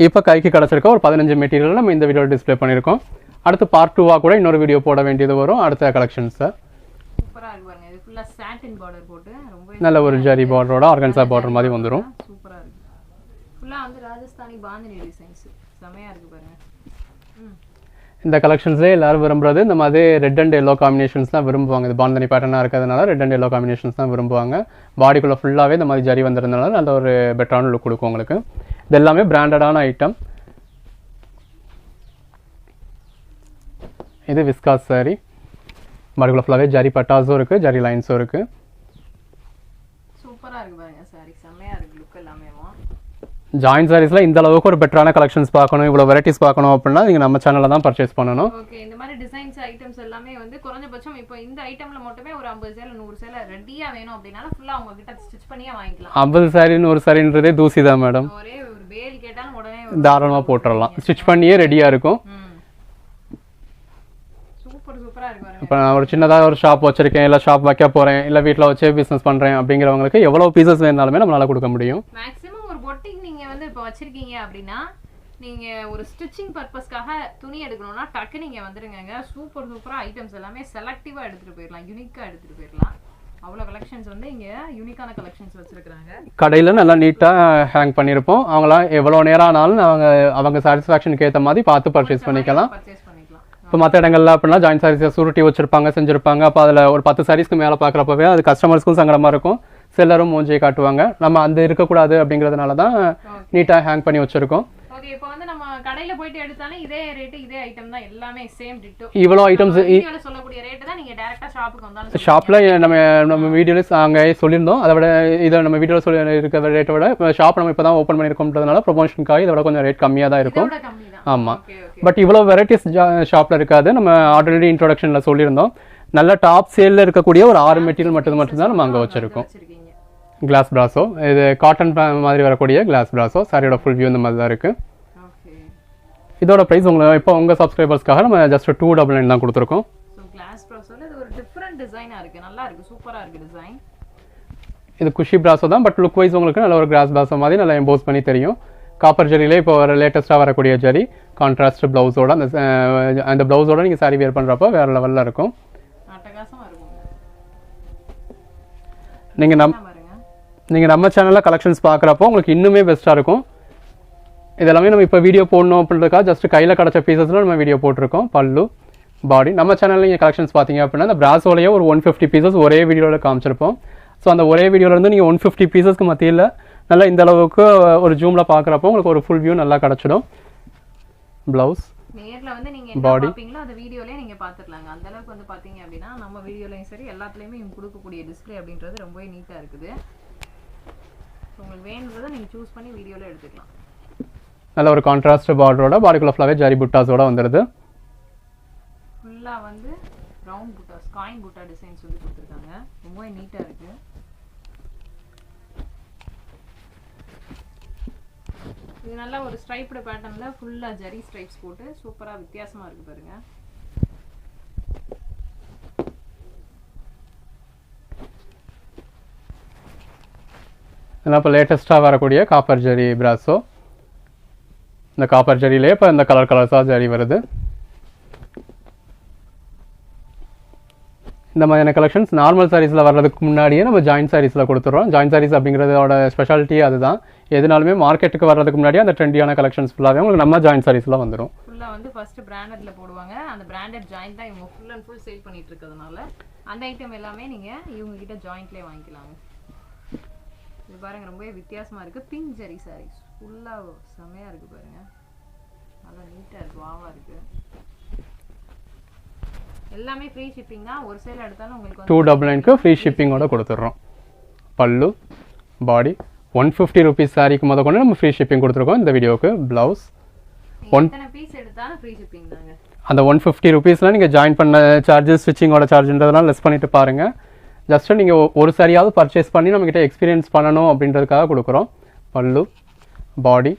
Speaker 2: இப்போ கைக்கு கிடச்சிருக்க ஒரு 15 மெட்டீரியல் நம்ம இந்த வீடியோ டிஸ்பிளே பண்ணியிருக்கோம். அடுத்து பார்ட் 2 கூட இன்னொரு வீடியோ போட வேண்டியது வரும் அடுத்த கலெக்ஷன்ஸை.
Speaker 1: சூப்பரா இருக்கு பாருங்க. இது ஃபுல்லா சாட்டின் பார்டர் போட்டு ரொம்ப
Speaker 2: நல்ல ஒரு ஜரி பார்டரோட ஆர்கன்சா பார்டர் மாதிரி வந்துடும்.
Speaker 1: சூப்பரா இருக்கு. ஃபுல்லா வந்து ராஜஸ்தானி பாந்தினி டிசைன்ஸ் செமையா இருக்கு பாருங்க.
Speaker 2: இந்த கலெக்ஷன்ஸ்லேயே எல்லாரும் விரும்புறது இந்த மாதிரி ரெட் அண்ட் எல்லோ காம்பினேஷன்ஸ் தான் விரும்புவாங்க. இது பாந்தனி பேட்டர்னாக இருக்கிறதுனால ரெட் அண்ட் எல்லோ காம்பினேஷன்ஸ் தான் விரும்புவாங்க. பாடிக்குள்ளே ஃபுல்லாகவே இந்த மாதிரி ஜரி வந்துருந்தனால நல்ல ஒரு பெட்டரான லுக் கொடுக்கும் உங்களுக்கு. இது எல்லாமே பிராண்டடான ஐட்டம். இது விஸ்காஸ் சாரி, பாடிக்குள்ளே ஃபுல்லாகவே ஜரி பட்டாஸும் இருக்குது, ஜரி லைன்ஸும் இருக்குது.
Speaker 1: சூப்பரா இருக்கு பாருங்க சாரி, செமையா இருக்கு லுக் எல்லாமே.
Speaker 2: ஜாயின் சாரீஸ்ல இந்த அளவுக்கு ஒரு பெட்டரான கலெக்ஷன்ஸ் பார்க்கணும், இவ்வளோ வெரைட்டிஸ் பார்க்கணும் அப்படின்னா நீங்கள் நம்ம சேனலில் தான் பர்ச்சேஸ் பண்ணணும்.
Speaker 1: ஓகே, இந்த மாதிரி டிசைன்ஸ் ஐட்டம்ஸ் எல்லாமே வந்து குறைஞ்சபட்சம் இப்போ இந்த ஐட்டம்ல மட்டுமே ஒரு 50 சேலை 100 சேலை ரெடியா வேணும் அப்படினால ஃபுல்லா அவங்க கிட்ட ஸ்டிட்ச் பண்ணியே வாங்கிக்கலாம்.
Speaker 2: 50 சாரி 100 சாரின்றதே தூசி தான் மேடம்.
Speaker 1: ஒரே ஒரு பேல் கேட்டாலும் உடனே
Speaker 2: தாராளமாக போட்டுடலாம், ஸ்டிச் பண்ணியே ரெடியாக இருக்கும்.
Speaker 1: சூப்பரா இருக்கு பாருங்க.
Speaker 2: இப்போ நான் ஒரு சின்னதாக ஒரு ஷாப் வச்சிருக்கேன், இல்லை ஷாப் வைக்க போகிறேன், இல்லை வீட்டில் வச்சே பிஸ்னஸ் பண்ணுறேன் அப்படிங்கிறவங்களுக்கு எவ்வளோ பீசஸ் வேணாலுமே நம்மளால கொடுக்க முடியும்.
Speaker 1: மேக்ஸிமம் ஒரு பொட்டிக் நீங்க வந்து இப்போ வச்சிருக்கீங்க அப்படின்னா நீங்க ஒரு ஸ்டிச்சிங் பர்பஸ்க்காக துணி எடுக்கணும்னா டக்கு நீங்க வந்துருங்க. சூப்பரா ஐட்டம்ஸ் எல்லாமே செலக்டிவா எடுத்துட்டு போயிடலாம், யூனிக்கா எடுத்துட்டு போயிடலாம். அவ்வளோ கலெக்ஷன்ஸ் வந்து இங்க யூனிக்கான கலெக்ஷன்ஸ் வச்சிருக்காங்க.
Speaker 2: கடையில் நல்லா நீட்டாக ஹேங் பண்ணியிருப்போம். அவங்களாம் எவ்வளோ நேரம் ஆனாலும் அவங்க சாட்டிஸ்ஃபேக்ஷனுக்கு ஏற்ற மாதிரி பார்த்து பர்ச்சேஸ் பண்ணிக்கலாம். இப்போ மற்ற இடங்கள்ல அப்படின்னா ஜாயின் சாரீஸை சுருட்டி வச்சிருப்பாங்க, செஞ்சிருப்பாங்க. அப்போ அதில் ஒரு 10 சாரீஸ்க்கு மேலே பார்க்குறப்பவே அது கஸ்டமர்ஸ்க்கும் சங்கடமாக இருக்கும், செல்லரும் மூஞ்சியை காட்டுவாங்க. நம்ம அந்த இருக்கக்கூடாது அப்படிங்கிறதுனால தான் நீட்டாக ஹேங் பண்ணி வச்சிருக்கோம்.
Speaker 1: ஓகே, இப்போ வந்து நம்ம கடையில போயிட்டு எடுத்தாலும் இதே ரேட் இதே ஐட்டம் தான், எல்லாமே சேம் டிட்டோ.
Speaker 2: இவ்வளோ ஐட்டம்ஸ்
Speaker 1: வீடியோல சொல்லக்கூடிய ரேட் தான் நீங்க டைரக்டா ஷாப்புக்கு வந்தாலும்
Speaker 2: ஷாப்பில் நம்ம வீடியோல அங்கே சொல்லியிருந்தோம். அதை விட இதை நம்ம வீடியோவில் சொல்லி இருக்கிற ரேட்டை விட ஷாப் நம்ம இப்போ தான் ஓப்பன் பண்ணியிருக்கோம்ன்றதுனால ப்ரொமோஷனுக்காக இதை விட கொஞ்சம் ரேட் கம்மியாக தான் இருக்கும். ஆமாம், பட் இவ்வளோ வெரைட்டிஸ் ஷாப்பில் இருக்காது. நம்ம ஆல்ரெடி இன்ட்ரோடக்ஷனில் சொல்லியிருந்தோம். நல்ல டாப் சேலில் இருக்கக்கூடிய ஒரு 6 மெட்டீரியல் மட்டும்தான் நம்ம அங்கே வச்சுருக்கோம். கிளாஸ் பிராஸோ, இது காட்டன் மாதிரி வரக்கூடிய கிளாஸ் பிராஸோ. சாரியோட ஃபுல் வியூ இந்த மாதிரி தான் இருக்குது. இதோட ப்ரைஸ் உங்களுக்கு இப்போ உங்கள் சப்ஸ்கிரைபர்ஸ்க்காக நம்ம ஜஸ்ட் 299 தான் கொடுத்துருக்கோம்.
Speaker 1: கிளாஸ் பிராஸோல இது ஒரு டிஃபரண்ட் டிசைனா இருக்குது, நல்லா இருக்குது, சூப்பராக இருக்குது டிசைன்.
Speaker 2: இது குஷி பிராஸோ தான், பட் லுக் வைஸ் உங்களுக்கு நல்ல ஒரு கிளாஸ் பிராஸோ மாதிரி நல்லா எம்போஸ் பண்ணி தெரியும். காப்பர் ஜரியிலே இப்போ வர லேட்டஸ்ட்டாக வரக்கூடிய ஜரி கான்ட்ராஸ்ட் ப்ளவுஸோட அந்த ப்ளவுஸோட நீங்கள் சாரி வேர் பண்ணுறப்போ வேறு லெவலில் இருக்கும். நீங்கள் நம்ம சேனலில் கலெக்ஷன்ஸ் பார்க்குறப்போ உங்களுக்கு இன்னுமே பெஸ்ட்டாக இருக்கும். இதெல்லாமே நம்ம இப்போ வீடியோ போடணும் அப்படின்றதுக்காக ஜஸ்ட் கையில் கிடச்ச பீசஸில் நம்ம வீடியோ போட்டிருக்கோம். பல்லு, பாடி. நம்ம சேனலில் நீங்கள் கலெக்ஷன்ஸ் பார்த்தீங்க அப்படின்னா அந்த பிராஸோலையே ஒரு 150 பீசஸ் ஒரே வீடியோவில் காமிச்சிருப்போம். ஸோ அந்த ஒரே வீடியோலேருந்து நீங்கள் 150 பீசஸ்க்கு மத்தியில் நல்லா இந்த அளவுக்கு ஒரு ஜூமில் பார்க்குறப்போ உங்களுக்கு ஒரு ஃபுல் வியூ நல்லா கிடச்சிடும். ப்ளவுஸ்,
Speaker 1: நேர்ல வந்து நீங்க என்ன பாப்பீங்களோ அந்த வீடியோலயே நீங்க பாத்துறலாங்க. அந்த அளவுக்கு வந்து பாத்தீங்க அப்படினா நம்ம வீடியோலயும் சரி எல்லாத்துலயுமே இங்க கொடுக்கக்கூடிய டிஸ்ப்ளே அப்படின்றது ரொம்பவே நீட்டா இருக்குது. உங்களுக்கு வேணும்ன்றதை நீங்க சூஸ் பண்ணி வீடியோல எடுத்துக்கலாம்.
Speaker 2: நல்ல ஒரு கான்ட்ராஸ்ட் பார்டரோட பாடிக்குள்ள ஃபுல்லாவே ஜரி புட்டாஸோட வந்துருது.
Speaker 1: ஃபுல்லா வந்து ரவுண்ட் புட்டாஸ், காயின் புட்டா டிசைன்ஸ் வந்து கொடுத்திருக்காங்க. ரொம்பவே நீட்டா இருக்கு. இது நல்ல ஒரு ஸ்ட்ரைப்டு பேட்டர்ன்ல ஃபுல்லா ஜரி ஸ்ட்ரைப்ஸ் போட்டு சூப்பரா வித்தியாசமா இருக்கு பாருங்க.
Speaker 2: இப்போ லேட்டஸ்ட்டாக வரக்கூடிய காப்பர் ஜரி பிராஸோ. இந்த காப்பர் ஜரியிலே இப்போ இந்த கலர்ஸாக ஜரி வருது. இந்த மாதிரியான கலெக்ஷன்ஸ் நார்மல் சாரீஸில் வர்றதுக்கு முன்னாடியே நம்ம ஜாயின் சாரீஸில் கொடுத்துட்றோம். ஜாயின் சாரீஸ் அப்படிங்கிறதோட ஸ்பெஷாலிட்டி அதுதான். எதுனாலுமே மார்க்கெட்டுக்கு வர்றதுக்கு முன்னாடியே அந்த ட்ரெண்டியான கலெக்ஷன்ஸ் ஃபுல்லாகவே உங்களுக்கு நம்ம ஜாயின் சாரீஸில் வந்துடும்.
Speaker 1: ஃபுல்லாக வந்து ஃபஸ்ட்டு பிராண்டட்ல போடுவாங்க. அந்த பிராண்டட் ஜாயிண்ட் தான் இவங்க ஃபுல் அண்ட் ஃபுல் சேல் பண்ணிட்டு இருக்கிறதுனால அந்த ஐட்டம் எல்லாமே நீங்கள் இவங்க கிட்ட ஜாயிண்ட்லேயே வாங்கிக்கலாங்க. இது பாருங்க ரொம்பவே வித்தியாசமாக இருக்குது. பிங்க் ஜெரி சாரீஸ் ஃபுல்லாக செம்மையாக இருக்குது பாருங்க. நல்லா நீட்டாக இருக்குது, வாவாக இருக்குது. எல்லாமே ஃப்ரீ ஷிப்பிங் தான். ஒரு சேல் எடுத்தாலும் உங்களுக்கு
Speaker 2: 299க்கு ஃப்ரீ ஷிப்பிங்கோட கொடுத்துட்றோம். பல்லு பாடி 150 rupees சாரிக்கு முத கொண்டு நம்ம ஃப்ரீ ஷிப்பிங் கொடுத்துருக்கோம். இந்த வீடியோவுக்கு ப்ளவுஸ்
Speaker 1: எத்தனை பீஸ் எடுத்தாலும் ஃப்ரீ ஷிப்பிங் தாங்க.
Speaker 2: அந்த 150 rupeesல நீங்கள் ஜாயின் பண்ண சார்ஜஸ் ஸ்டிச்சிங்கோட சார்ஜ்ன்றதெல்லாம் லெஸ் பண்ணிட்டு பாருங்கள். ஜஸ்ட்டு நீங்கள் ஒரு சாரியாவது பர்ச்சேஸ் பண்ணி நம்மக்கிட்ட எக்ஸ்பீரியன்ஸ் பண்ணணும் அப்படின்றதுக்காக கொடுக்குறோம். பல்லு பாடி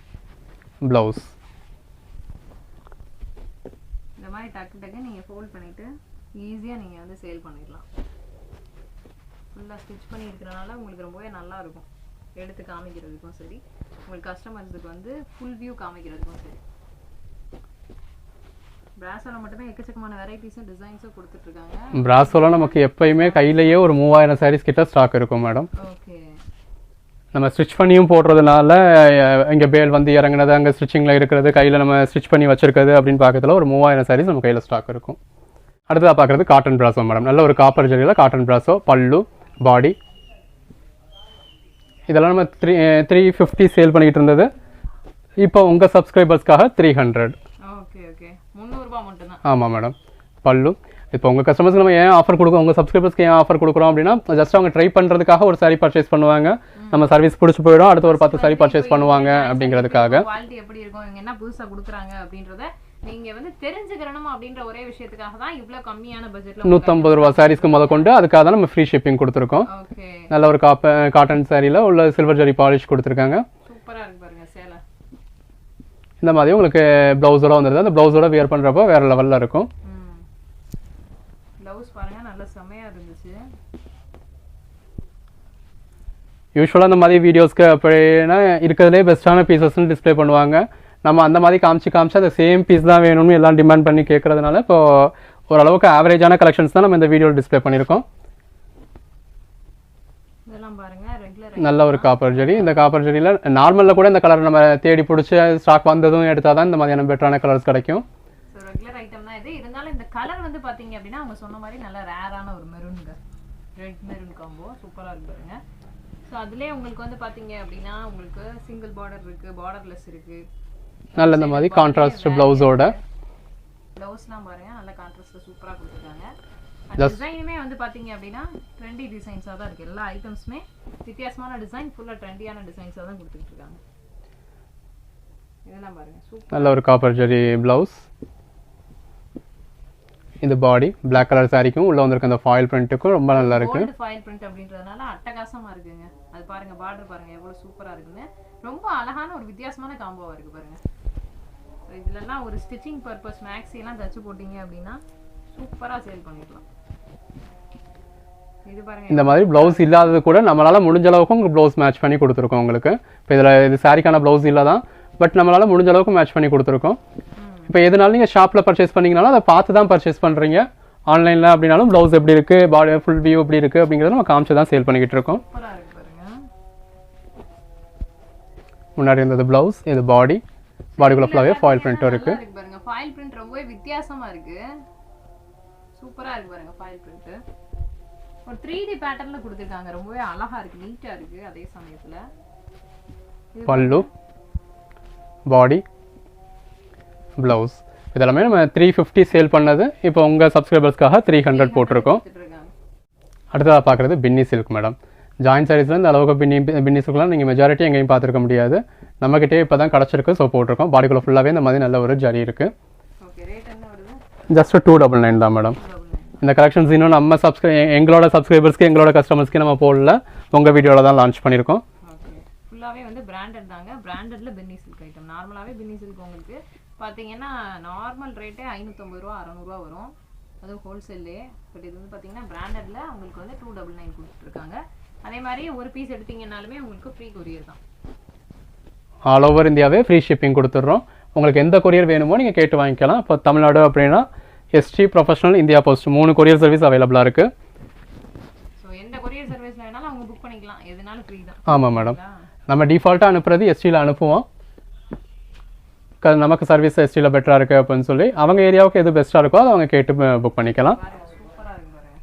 Speaker 2: ப்ளவுஸ்
Speaker 1: இந்த மாதிரி டக்கு டக்கு நீங்கள் ஃபோல்ட் பண்ணிவிட்டு ஈஸியாக நீங்கள் வந்து சேல் பண்ணிடலாம். ஃபுல்லாக ஸ்டிச் பண்ணி இருக்கிறனால உங்களுக்கு ரொம்பவே நல்லா இருக்கும். எடுத்து காமிக்கிறதுக்கும் சரி, உங்களுக்கு கஸ்டமர்ஸுக்கு வந்து ஃபுல் வியூ காமிக்கிறதுக்கும் சரி. பிராஸோல மட்டுமே எக்கச்சக்கமான வெரைட்டிஸும் டிசைன்ஸும் கொடுத்துட்ருக்காங்க.
Speaker 2: பிராஸோல நமக்கு எப்பயுமே கையிலேயே ஒரு 3000 sarees கிட்ட ஸ்டாக் இருக்கும் மேடம்.
Speaker 1: ஓகே.
Speaker 2: நம்ம ஸ்டிச் பண்ணியும் போடுறதுனால இங்கே பேல் வந்து இறங்குனது, அங்கே ஸ்டிச்சிங்கில் இருக்கிறது, கையில் நம்ம ஸ்டிச் பண்ணி வச்சிருக்கிறது அப்படின்னு பார்க்கறதுல ஒரு 3000 sarees நம்ம கையில் ஸ்டாக் இருக்கும். அடுத்ததாக பார்க்குறது காட்டன் பிராஸோ மேடம். நல்ல ஒரு காப்பர் ஜரியில் காட்டன் பிராஸோ. பல்லு பாடி இதெல்லாம் நம்ம 350 சேல் பண்ணிக்கிட்டு இருந்தது. இப்போ உங்கள் சப்ஸ்கிரைபர்ஸ்க்காக 300.
Speaker 1: ஓகே ஓகே, 300 ரூபாய் மட்டும்தான்.
Speaker 2: ஆமாம் மேடம். பல்லு இப்போ உங்கள் கஸ்டமர்ஸ்க்கு நம்ம ஏன் ஆஃபர் கொடுக்குறோம், உங்கள் சப்ஸ்கிரைபர்ஸ்க்கு ஏன் ஆஃபர் கொடுக்குறோம் அப்படின்னா, ஜஸ்ட் அவங்க ட்ரை பண்ணுறதுக்காக ஒரு சாரி பர்ச்சேஸ் பண்ணுவாங்க. நம்ம சர்வீஸ் பிடிச்சி போயிடும், அடுத்து ஒரு 10 சாரி பர்ச்சேஸ் பண்ணுவாங்க அப்படிங்கிறதுக்காக.
Speaker 1: குவாலிட்டி எப்படி இருக்கும், இவங்க என்ன புதுசாக கொடுக்குறாங்க அப்படின்றத நீங்கள் வந்து தெரிஞ்சுக்கிறணும் அப்படின்ற ஒரே விஷயத்துக்காக தான் இவ்வளோ கம்மியான பட்ஜெட்டில்
Speaker 2: 150 ரூபா சாரீஸ்க்கு முத கொண்டு அதுக்காக தான் நம்ம ஃப்ரீ ஷிப்பிங் கொடுத்துருக்கோம்.
Speaker 1: ஓகே.
Speaker 2: நல்ல ஒரு காட்டன் சாரியில் உள்ள சில்வர் ஜரி பாலிஷ் கொடுத்துருக்காங்க.
Speaker 1: சூப்பராக இருக்கு பாருங்க சேலை.
Speaker 2: இந்த மாதிரி உங்களுக்கு ப்ளவுஸோட வந்துடுது. அந்த ப்ளவுஸோட வியர் பண்ணுறப்போ வேறு லெவலில் இருக்கும்.
Speaker 1: ப்ளவுஸ் பாருங்க நல்ல செமையாக இருந்துச்சு.
Speaker 2: யூஸ்வலாக அந்த மாதிரி வீடியோஸ்க்கு அப்படின்னா இருக்கிறதுலே பெஸ்ட்டான பீசஸ்ன்னு டிஸ்பிளே பண்ணுவாங்க. நம்ம அந்த மாதிரி காமிச்சு அந்த சேம் பீஸ் தான் வேணும்னு எல்லாம் டிமாண்ட் பண்ணி கேட்கறதுனால இப்போ ஓரளவுக்கு ஆவரேஜான கலெக்ஷன்ஸ் தான் நம்ம இந்த வீடியோவில் டிஸ்பிளே பண்ணியிருக்கோம்.
Speaker 1: இதெல்லாம் பாருங்க ரெகுலர்
Speaker 2: நல்ல ஒரு காப்பர் ஜரி. இந்த காப்பர் ஜரியில் நார்மலில் கூட இந்த கலர் நம்ம தேடி பிடிச்சி ஸ்டாக் வந்ததும் எடுத்தால் தான் இந்த மாதிரியான பெட்டரான கலர்ஸ் கிடைக்கும்.
Speaker 1: ஸோ ரெகுலர் ஐட்டம் தான் இது. இருந்தாலும் இந்த கலர் வந்து பார்த்தீங்க அப்படின்னா அவங்க சொன்ன மாதிரி நல்ல ரேரான ஒரு மெரூனுங்க, ரெட் மெரூன் காம்போ சூப்பராக இருக்கு பாருங்க. ஸோ அதுலேயே உங்களுக்கு வந்து பார்த்தீங்க அப்படின்னா உங்களுக்கு சிங்கிள் பார்டர் இருக்குது, பார்டர்லெஸ் இருக்குது.
Speaker 2: நல்ல இந்த மாதிரி கான்ட்ராஸ்ட் ப்ளவுஸோட
Speaker 1: ப்ளவுஸ்லாம் பாருங்க நல்ல கான்ட்ராஸ்ட் சூப்பராக கொடுத்துருக்காங்க. டிசைனுமே வந்து பார்த்தீங்க அப்படின்னா ட்ரெண்டி டிசைன்ஸாக தான் இருக்குது. எல்லா ஐட்டம்ஸுமே வித்தியாசமான டிசைன், ஃபுல்லாக ட்ரெண்டியான டிசைன்ஸாக தான் கொடுத்துட்டு இருக்காங்க. இதெல்லாம் பாருங்க சூப்பர்.
Speaker 2: நல்ல ஒரு காப்பர் ஜரி ப்ளவுஸ். இந்த பாடி Black கலர் சாரிக்கும் உள்ள வந்திருக்க அந்த ஃபாயில் பிரிண்ட்டுக்கும் ரொம்ப நல்லா இருக்கு.
Speaker 1: கோல்ட் ஃபாயில் பிரிண்ட் அப்படின்றதுனால அட்டகாசமா இருக்குங்க. அது பாருங்க பார்டர் பாருங்க எவ்வளவு சூப்பரா இருக்குன்னு. ரொம்ப அழகான ஒரு வித்தியாசமான காம்போவா இருக்கு பாருங்க. ஸோ இதுலலாம் ஒரு ஸ்டிச்சிங் பர்பஸ் மேக்ஸி எல்லாம் தச்சு போட்டீங்க அப்படின்னா சூப்பரா சேல் பண்ணிடலாம். இது பாருங்க
Speaker 2: இந்த மாதிரி ப்ளவுஸ் இல்லாதது கூட நம்மளால முடிஞ்ச அளவுக்கு உங்களுக்கு ப்ளவுஸ் மேட்ச் பண்ணி கொடுத்துருக்கோம் உங்களுக்கு. இப்போ இதில் இது சாரிக்கான ப்ளவுஸ் இல்லை தான், பட் நம்மளால முடிஞ்ச அளவுக்கு மேட்ச் பண்ணி கொடுத்துருக்கோம். இப்போ எதுனாலும் நீங்கள் ஷாப்பில் பர்ச்சேஸ் பண்ணிங்கனாலும் அதை பார்த்து தான் பர்ச்சேஸ் பண்ணுறீங்க. ஆன்லைனில் அப்படின்னாலும் ப்ளவுஸ் எப்படி இருக்குது, பாடி ஃபுல் வியூ எப்படி இருக்குது அப்படிங்கிறத நம்ம காமிச்சு தான் சேல் பண்ணிக்கிட்டு இருக்கோம். முன்னாடி இருந்தது ப்ளவுஸ், இது பாடி. பாடிக்குள்ள ஃபுல்லாகவே ஃபாயில் பிரிண்ட்டும் இருக்குது.
Speaker 1: பாருங்க ஃபாயில் பிரிண்ட் ரொம்பவே வித்தியாசமா இருக்கு. சூப்பரா இருக்கு பாருங்க ஃபாயில் பிரிண்ட். ஒரு 3D பேட்டர்ன்ல கொடுத்திருக்காங்க. ரொம்பவே அழகா இருக்கு, நீட்டா இருக்கு. அதே சமயத்துல
Speaker 2: பல்லு, பாடி, ப்ளவுஸ் இதெல்லாமே நம்ம 350 சேல் பண்ணது. இப்போ உங்கள் சப்ஸ்கிரைபர்ஸ்க்காக 300 போட்டிருக்கோம். அடுத்ததாக பார்க்குறது பின்னி சில்க் மேடம். ஜாயின் சாரீஸில் இந்த அளவுக்கு பின்னி சில்க்லாம் நீங்கள் மெஜாரிட்டி எங்கேயும் பார்த்துருக்க முடியாது. நம்மக்கிட்டே இப்போ தான் கிடச்சிருக்கு, ஸோ போட்டிருக்கோம். பாடிக்குள்ள ஃபுல்லாகவே இந்த மாதிரி நல்ல ஒரு ஜரி இருக்குது. ஜஸ்ட் 299 தான் மேடம். இந்த கலெக்ஷன்ஸ் இன்னும் நம்ம எங்களோட சப்ஸ்கிரைபர்ஸ்க்கு எங்களோட கஸ்டமர்ஸ்க்கு நம்ம போடல, உங்கள் வீடியோவில் தான் லான்ச் பண்ணியிருக்கோம்.
Speaker 1: ஃபுல்லாகவே வந்து பிராண்டட் தாங்க. பிராண்டட்ல பின்னி சில்க் ஐட்டம். நார்மலாகவே பின்னி சில்க் உங்களுக்கு பார்த்தீங்கன்னா நார்மல் ரேட்டே 550 ரூபா 600 ரூபா வரும், அதுவும் ஹோல்சேல்லே. பட் இது வந்து பார்த்தீங்கன்னா பிராண்டட்ல உங்களுக்கு வந்து 299 கொடுத்துருக்காங்க. அதே மாதிரி ஒரு பீஸ் எடுத்தீங்கன்னாலுமே உங்களுக்கு ஃப்ரீ கொரியர் தான்.
Speaker 2: ஆல் ஓவர் இந்தியாவே ஃப்ரீ ஷிப்பிங் கொடுத்துட்றோம். உங்களுக்கு எந்த கொரியர் வேணுமோ நீங்கள் கேட்டு வாங்கிக்கலாம். இப்போ தமிழ்நாடு அப்படின்னா ST professional, India post 3 courier service அவைலபிளாக இருக்குது.
Speaker 1: ஸோ எந்த கொரியர் சர்வீஸ் வேணாலும் அவங்க புக் பண்ணிக்கலாம், எதுனாலும் ஃப்ரீ தான்.
Speaker 2: ஆமாம் மேடம். நம்ம டிஃபால்ட்டாக அனுப்புறது எஸ்டியில் அனுப்புவோம். நமக்கு சர்வீஸ் எஸ்டியில் பெட்டராக இருக்குது அப்படின்னு சொல்லி அவங்க ஏரியாவுக்கு எது பெஸ்ட்டாக இருக்கோ அதை அவங்க கேட்டு புக் பண்ணிக்கலாம்.
Speaker 1: சூப்பராக இருக்கு பாருங்க,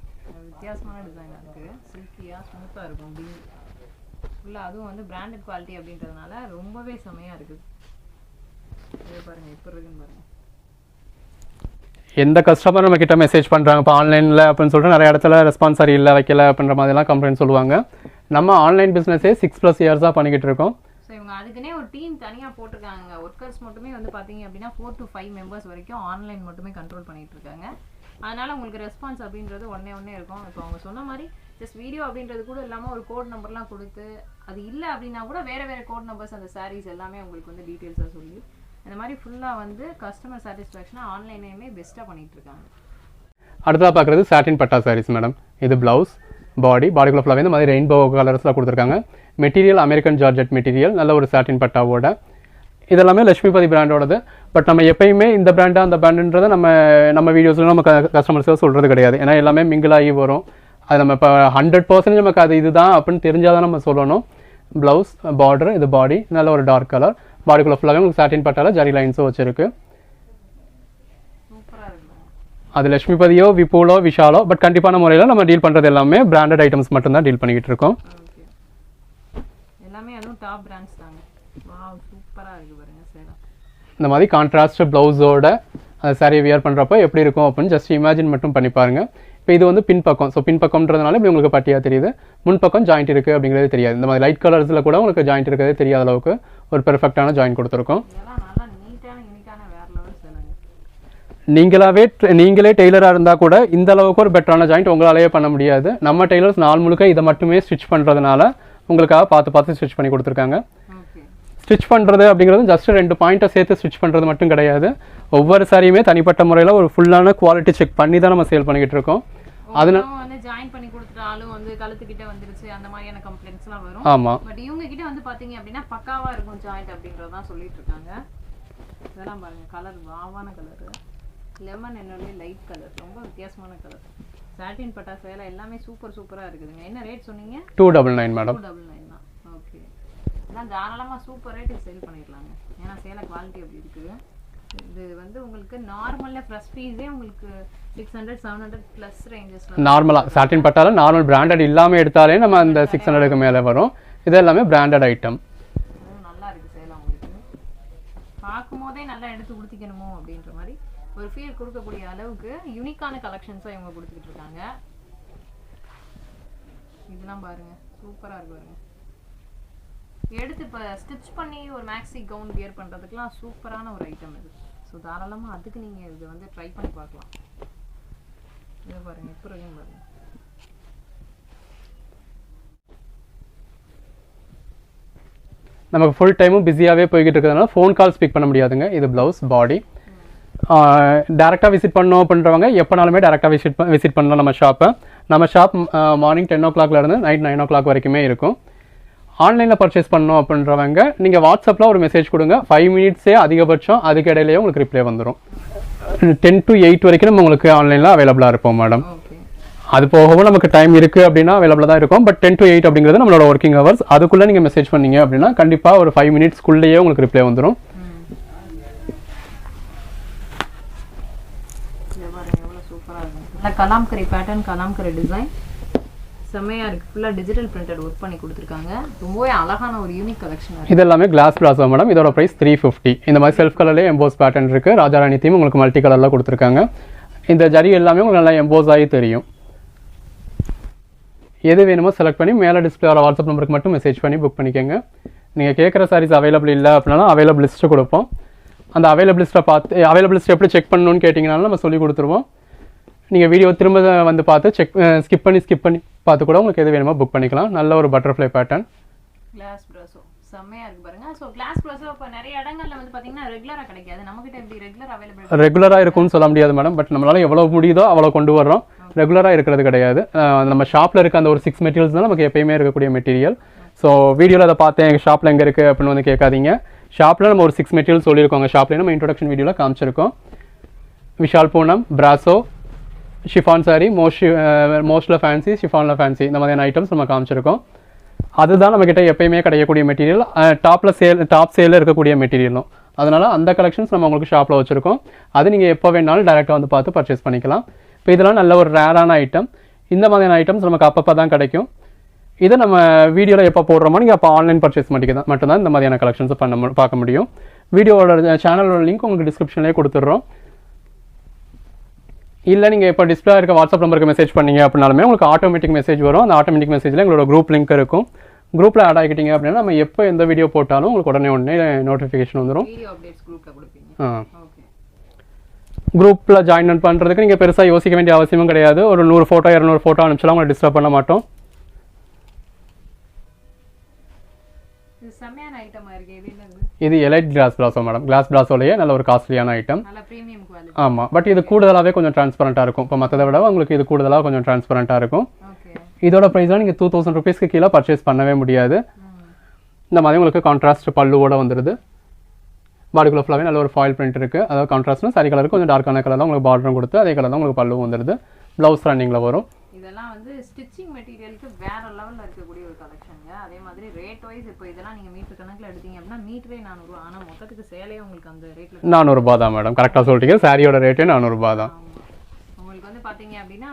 Speaker 1: வித்தியாசமான டிசைனாக இருக்குது, சில்கியாக ஸ்மூத்தாக இருக்கும் அப்படி ஃபுல்லாக. அதுவும் வந்து பிராண்டட் குவாலிட்டி அப்படின்றதுனால ரொம்பவே செமையாக இருக்குது. இது பாருங்கள் இப்போ இருக்குன்னு பாருங்கள்.
Speaker 2: எந்த கஸ்டமர் நம்ம கிட்ட மெசேஜ் பண்ணுறாங்க இப்போ ஆன்லைனில் அப்படின்னு சொல்லிட்டு நிறைய இடத்துல ரெஸ்பான்ஸ் சரியில்லை வைக்கல அப்படின்ற மாதிரிலாம் கம்ப்ளைண்ட் சொல்லுவாங்க. நம்ம ஆன்லைன் பிஸ்னஸே 6+ இயர்ஸாக பண்ணிக்கிட்டு இருக்கோம்.
Speaker 1: ஸோ இவங்க அதுக்குன்னே ஒரு டீம் தனியாக போட்டிருக்காங்க. ஒர்க்கர்ஸ் மட்டுமே வந்து பார்த்தீங்க அப்படின்னா 4 to 5 மெம்பர்ஸ் வரைக்கும் ஆன்லைன் மட்டுமே கண்ட்ரோல் பண்ணிட்டு இருக்காங்க. அதனால் உங்களுக்கு ரெஸ்பான்ஸ் அப்படின்றது ஒன்றே இருக்கும். இப்போ அவங்க சொன்ன மாதிரி ஜஸ்ட் வீடியோ அப்படின்றது கூட இல்லாமல் ஒரு கோட் நம்பர்லாம் கொடுத்து, அது இல்லை அப்படின்னா கூட வேறு கோட் நம்பர்ஸ் அந்த சாரீஸ் எல்லாமே உங்களுக்கு வந்து டீட்டெயில்ஸாக சொல்லி இந்த மாதிரி ஃபுல்லாக வந்து கஸ்டமர் சாட்டிஸ்ஃபேக்ஷனாக ஆன்லைனையுமே பெஸ்ட்டாக பண்ணிகிட்டு இருக்காங்க.
Speaker 2: அடுத்ததாக பார்க்குறது சாட்டின் பட்டா சாரீஸ் மேடம். இது ப்ளவுஸ், பாடிக்குள்ள ஃபுல்லாகவே இந்த மாதிரி ரெயின்போ கலர்ஸில் கொடுத்துருக்காங்க. மெட்டீரியல் அமெரிக்கன் ஜார்ஜெட் மெட்டீரியல், நல்ல ஒரு சாட்டின் பட்டாவோட. இதெல்லாமே லட்சுமிபதி பிராண்டோடது. பட் நம்ம எப்பயுமே இந்த பிராண்டா அந்த பிராண்டுன்றதை நம்ம வீடியோஸில் நம்ம கஸ்டமர்ஸாக சொல்கிறது கிடையாது. ஏன்னா எல்லாமே மிங்கிள் ஆகி வரும். அது நம்ம இப்போ 100% நமக்கு அது இதுதான் அப்படின்னு தெரிஞ்சால் தான் நம்ம சொல்லணும். ப்ளவுஸ், பார்டர், இது பாடி, நல்ல ஒரு டார்க் கலர். பாடிக்குள்ள ஃபுல்லாகவே உங்களுக்கு சாட்டின் பட்டாவில் ஜரி லைன்ஸும் வச்சிருக்கு. அது லட்சுமிபதியோ விபோலோ விஷாலோ, பட் கண்டிப்பான முறையில் நம்ம டீல் பண்ணுறது எல்லாமே பிராண்டட் ஐட்டம்ஸ் மட்டும்தான் டீல் பண்ணிக்கிட்டு இருக்கோம்.
Speaker 1: எல்லாமே அதுவும் டாப் பிராண்ட்ஸ் தாங்க. வாவ், சூப்பராக இருக்கு பாருங்க சேலை.
Speaker 2: இந்த மாதிரி கான்ட்ராஸ்ட் ப்ளவுஸோட அந்த சாரியை வியர் பண்ணுறப்போ எப்படி இருக்கும் அப்படின்னு ஜஸ்ட் இமேஜின் மட்டும் பண்ணி பாருங்க. இப்போ இது வந்து பின்பக்கம். ஸோ பின்பக்கம்ன்றதுனால இப்படி உங்களுக்கு பட்டியாக தெரியுது. முன்பக்கம் ஜாயிண்ட் இருக்குது அப்படிங்கிறது தெரியாது. இந்த மாதிரி லைட் கலர்ஸில் கூட உங்களுக்கு ஜாயிண்ட் இருக்கிறதே தெரியாத அளவுக்கு ஒரு பெர்ஃபெக்டான ஜாயிண்ட் கொடுத்துருக்கோம். நீங்களே டெய்லராக இருந்தால் கூட இந்த அளவுக்கு ஒரு பெட்டரான ஜாயிண்ட் உங்களாலேயே பண்ண முடியாது. நம்ம டெய்லர்ஸ் நாள் முழுக்க இதை மட்டுமே ஸ்டிச் பண்ணுறதுனால உங்களுக்காக பார்த்து ஸ்டிச் பண்ணி கொடுத்துருக்காங்க. ஸ்டிச் பண்ணுறது அப்படிங்கிறது ஜஸ்ட் 2 பாயிண்ட்டை சேர்த்து ஸ்டிச் பண்ணுறது மட்டும் கிடையாது. ஒவ்வொரு சாரியுமே தனிப்பட்ட முறையில் ஒரு ஃபுல்லான குவாலிட்டி செக் பண்ணி தான் நம்ம சேல் பண்ணிக்கிட்டு இருக்கோம்.
Speaker 1: அதனால வந்து ஜாயின் பண்ணி கொடுத்துட்டாலும் வந்து கழுத்துக்கிட்ட வந்துருச்சு அந்த மாதிரியான கம்ப்ளைண்ட்ஸ்லாம் வரும்.
Speaker 2: ஆமாம்,
Speaker 1: பட் இவங்க கிட்ட வந்து பார்த்தீங்க அப்படின்னா பக்காவாக இருக்கும் ஜாயிண்ட் அப்படின்றதான் சொல்லிட்டு இருக்காங்க. இதெல்லாம் பாருங்க, கலர் வாவான கலரு, லெமன் என்னோட லைட் கலர், ரொம்ப வித்தியாசமான கலர். சாட்டின் பட்டா சேலை எல்லாமே சூப்பராக இருக்குதுங்க. என்ன ரேட் சொன்னீங்க?
Speaker 2: 299 மேடம்.
Speaker 1: 299 தான். ஓகே, இதான் தாராளமாக சூப்பர் ரேட்டுக்கு சேல் பண்ணிடலாங்க. ஏன்னா சேலை குவாலிட்டி அப்படி இருக்குது. இது வந்து உங்களுக்கு நார்மலில் ஃப்ரெஷ் பீஸே உங்களுக்கு 600-700 ப்ளஸ் ரேஞ்சஸில்
Speaker 2: நார்மலாக சாட்டின் பட்டால நார்மல் பிராண்டட் இல்லாமல் எடுத்தாலே நம்ம அந்த 600க்கு மேலே வரும். இது எல்லாமே பிராண்டட் ஐட்டம்.
Speaker 1: நல்லா இருக்குது சேலை. உங்களுக்கு பார்க்கும் போதே நல்லா எடுத்து கொடுத்திக்கணுமோ அப்படின்ற மாதிரி ஒரு ஃபீல் கொடுக்கக்கூடிய அளவுக்கு யூனிக்கான கலெக்ஷன்ஸாக இவங்க கொடுத்துக்கிட்டு இருக்காங்க. இதெல்லாம் பாருங்க, சூப்பராக இருக்கு பாருங்க. எடுத்து இப்போ ஸ்டிச் பண்ணி ஒரு மேக்ஸி கவுன் வியர் பண்ணுறதுக்குலாம் சூப்பரான ஒரு ஐட்டம் இது. ஸோ தாராளமாக அதுக்கு நீங்கள் இதை வந்து ட்ரை பண்ணி பார்க்கலாம். இதை பாருங்கள், இப்போ இருக்கும் பாருங்கள்.
Speaker 2: நமக்கு ஃபுல் டைமும் பிஸியாகவே போய்கிட்டு இருக்கிறதுனால ஃபோன் கால்ஸ் பிக் பண்ண முடியாதுங்க. இது ப்ளவுஸ், பாடி. டேரெக்டாக விசிட் பண்ணோம் பண்ணுறவங்க எப்போனாலுமே டேரெக்டாக விசிட் பண்ணலாம் நம்ம ஷாப்பை. நம்ம ஷாப் மார்னிங் 10 o'clockலேருந்து நைட் 9 o'clock வரைக்குமே இருக்கும். ஆன்லைனில் பர்ச்சேஸ் பண்ணோம் அப்படின்றவங்க நீங்கள் வாட்ஸ்அப்பில் ஒரு மெசேஜ் கொடுங்க. 5 minutes அதிகபட்சம், அதுக்கு இடையிலேயே உங்களுக்கு ரிப்ளை வந்துடும். 10 to 8 வரைக்கும் நம்ம உங்களுக்கு ஆன்லைனில் அவைலபிளாக இருப்போம் மேடம். அது போகவும் நமக்கு டைம் இருக்குது அப்படின்னா அவைலபிளாக தான் இருக்கும். பட் 10 to 8 அப்படிங்கிறது நம்மளோட ஒர்க்கிங் ஹவர்ஸ். அதுக்குள்ளே நீங்கள் மெசேஜ் பண்ணீங்க அப்படின்னா கண்டிப்பாக ஒரு 5 minutesக்குள்ளேயே உங்களுக்கு ரிப்ளை வந்துடும்.
Speaker 1: கலாம்கரி பேட்டர்ன், கலாம்கரி டிசைன் செம்மையாக இருக்குது. ஃபுல்லாக டிஜிட்டல் பிரிண்டட் ஒர்க் பண்ணி கொடுத்துருக்காங்க. ரொம்பவே அழகான ஒரு யூனிக் கலெக்ஷன்.
Speaker 2: இது எல்லாமே கிளாஸ் பிளாசோ மேடம். இதோட ப்ரைஸ் 350. இந்த மாதிரி செல்ஃப் கலர்லேயே எம்போஸ் பேட்டர்ன் இருக்குது. ராஜாராணி தீம் உங்களுக்கு மல்டி கலரில் கொடுத்துருக்காங்க. இந்த ஜரி எல்லாமே உங்களுக்கு நல்லா எம்போஸ் ஆகி தெரியும். எது வேணுமோ செலக்ட் பண்ணி மேலே டிஸ்பிளே வர வாட்ஸ்அப் நம்பருக்கு மட்டும் மெசேஜ் பண்ணி புக் பண்ணிக்கோங்க. நீங்கள் கேட்குற சாரீஸ் அவைலபிள் இல்லை அப்படின்னாலும் அவைலபிள் லிஸ்ட்டு கொடுப்போம். அந்த அவைலபிள் லிஸ்ட்டை பார்த்து அவைலபிள் லிஸ்ட் எப்படி செக் பண்ணணும்னு கேட்டிங்கனாலும் நம்ம சொல்லி கொடுத்துருவோம். நீங்கள் வீடியோ திரும்ப வந்து பார்த்து ஸ்கிப் பண்ணி பார்த்து கூட உங்களுக்கு எது வேணுமோ புக் பண்ணிக்கலாம். நல்ல ஒரு பட்டர்ஃப்ளை பேட்டர்ன்.
Speaker 1: கிளாஸ் ப்ராசோ செம்மையாக இருக்குது பாருங்க. ஸோ கிளாஸ் ப்ராசோ இப்போ நிறைய இடங்கள்ல வந்து பார்த்தீங்கன்னா ரெகுலராக கிடைக்காது. நம்மகிட்ட எப்படி
Speaker 2: ரெகுலராக இருக்கும்னு சொல்ல முடியாது மேடம். பட் நம்மளால எவ்வளோ முடியுதோ அவ்வளோ கொண்டு வர்றோம். ரெகுலராக இருக்கிறது கிடையாது. நம்ம ஷாப்பில் இருக்க அந்த ஒரு 6 மெட்டீரியல்ஸ் தான் நமக்கு எப்பயுமே இருக்கக்கூடிய மெட்டீரியல். ஸோ வீடியோவில் அதை பார்த்தேன் எங்கள் ஷாப்பில் எங்கே இருக்குது அப்படின்னு வந்து கேட்காதீங்க. ஷாப்பில் நம்ம ஒரு 6 மெட்டீரியல் சொல்லியிருக்கோங்க. ஷாப்லேயே நம்ம இன்ட்ரோடக்ஷன் வீடியோவில் காமிச்சிருக்கோம். விஷால் பூனம், பிராசோ, ஷிஃபான் சாரி, மோஸ்ட்டில் ஃபேன்சி, ஷிஃபானில் ஃபேன்சி, இந்த மாதிரியான ஐட்டம்ஸ் நம்ம காமிச்சிருக்கோம். அதுதான் நம்மக்கிட்ட எப்பயுமே கிடைக்கக்கூடிய மெட்டீரியல். டாப் சேலில் இருக்கக்கூடிய மெட்டீரியலும் அதனால் அந்த கலெக்ஷன்ஸ் நம்ம உங்களுக்கு ஷாப்பில் வச்சுருக்கோம். அது நீங்கள் எப்போ வேணாலும் டேரெக்டாக வந்து பார்த்து பர்ச்சேஸ் பண்ணிக்கலாம். இப்போ இதெல்லாம் நல்ல ஒரு ரேரான ஐட்டம். இந்த மாதிரியான ஐட்டம்ஸ் நமக்கு அப்பப்போ தான் கிடைக்கும். இதை நம்ம வீடியோவில் எப்போ போடுறோமோ நீங்கள் அப்போ ஆன்லைன் பர்ச்சேஸ் மட்டும்தான் இந்த மாதிரியான கலெக்ஷன்ஸை பார்க்க முடியும். வீடியோவோட சேனலோட லிங்க் உங்களுக்கு டிஸ்கிரிப்ஷன்லேயே கொடுத்துட்றோம். இல்லை நீங்கள் இப்போ டிஸ்பிளே இருக்க வாட்ஸ்அப் நம்பருக்கு மெசேஜ் பண்ணீங்க அப்படின்னாலுமே உங்களுக்கு ஆட்டோமேட்டிக் மெசேஜ் வரும். அந்த ஆட்டோமேட்டிக் மெசேஜில் எங்களோட குரூப் லிங்க் இருக்கும். குரூப்பில் ஆட் ஆகிக்கிட்டீங்க அப்படின்னா நம்ம எப்போ எந்த வீடியோ போட்டாலும் உங்களுக்கு உடனே நோட்டிஃபிகேஷன் வந்துடும். குரூப்பில் ஜாயின் பண்ணுறதுக்கு நீங்கள் பெருசாக யோசிக்க வேண்டிய அவசியமும் கிடையாது. ஒரு 100 ஃபோட்டோ 200 ஃபோட்டோ அனுப்பிச்சாலும் உங்களை டிஸ்டர்ப் பண்ண மாட்டோம். இது elite class Brasso madam. Class பிராசோலேயே நல்ல ஒரு காஸ்ட்லியான ஐட்டம். ஆமாம், பட் இது கூடுதலாகவே கொஞ்சம் டிரான்ஸ்பரண்ட்டாக இருக்கும். இப்போ மற்றதை விட உங்களுக்கு இது கூடுதலாக கொஞ்சம் டிரான்ஸ்பரண்ட்டாக இருக்கும். இதோட ப்ரைஸ்லாம் நீங்கள் 2000 ருபீஸ்க்கு கீழே பர்ச்சேஸ் பண்ணவே முடியாது. இந்த மாதிரி உங்களுக்கு கான்ட்ராஸ்ட் பல்லுவோட வந்துடுது. பாடிக்குள்ள ஃபுல்லாகவே நல்ல ஒரு ஃபாயில் பிரிண்ட் இருக்குது. அதாவது கான்ட்ராஸ்ட்னா சாரி கலருக்கு கொஞ்சம் டார்க்கான கலர் தான் உங்களுக்கு பார்டரும் கொடுத்து அதே கலர் தான் உங்களுக்கு பல்லுவும் வந்துடுது. ப்ளவுஸ் ரன்னிங்கில் வரும்.
Speaker 1: இதெல்லாம் வந்து ஸ்டிச்சிங் மெட்டீரியலுக்கு வேற லெவலில் இருக்கக்கூடிய ஒரு கலெக்ஷனுங்க. அதே மாதிரி ரேட் வைஸ் இப்போ இதெல்லாம் நீங்கள் மீட்டர் கணக்கில் எடுத்தீங்க அப்படின்னா மீட்டரே 400. ஆனால் மொத்தத்துக்கு சேலையே உங்களுக்கு அந்த ரேட்டில்
Speaker 2: 400 ரூபா தான் மேடம். கரெக்டாக சொல்லிட்டீங்க. சாரியோட ரேட்டே 400 ரூபா தான்.
Speaker 1: உங்களுக்கு வந்து பார்த்தீங்க அப்படின்னா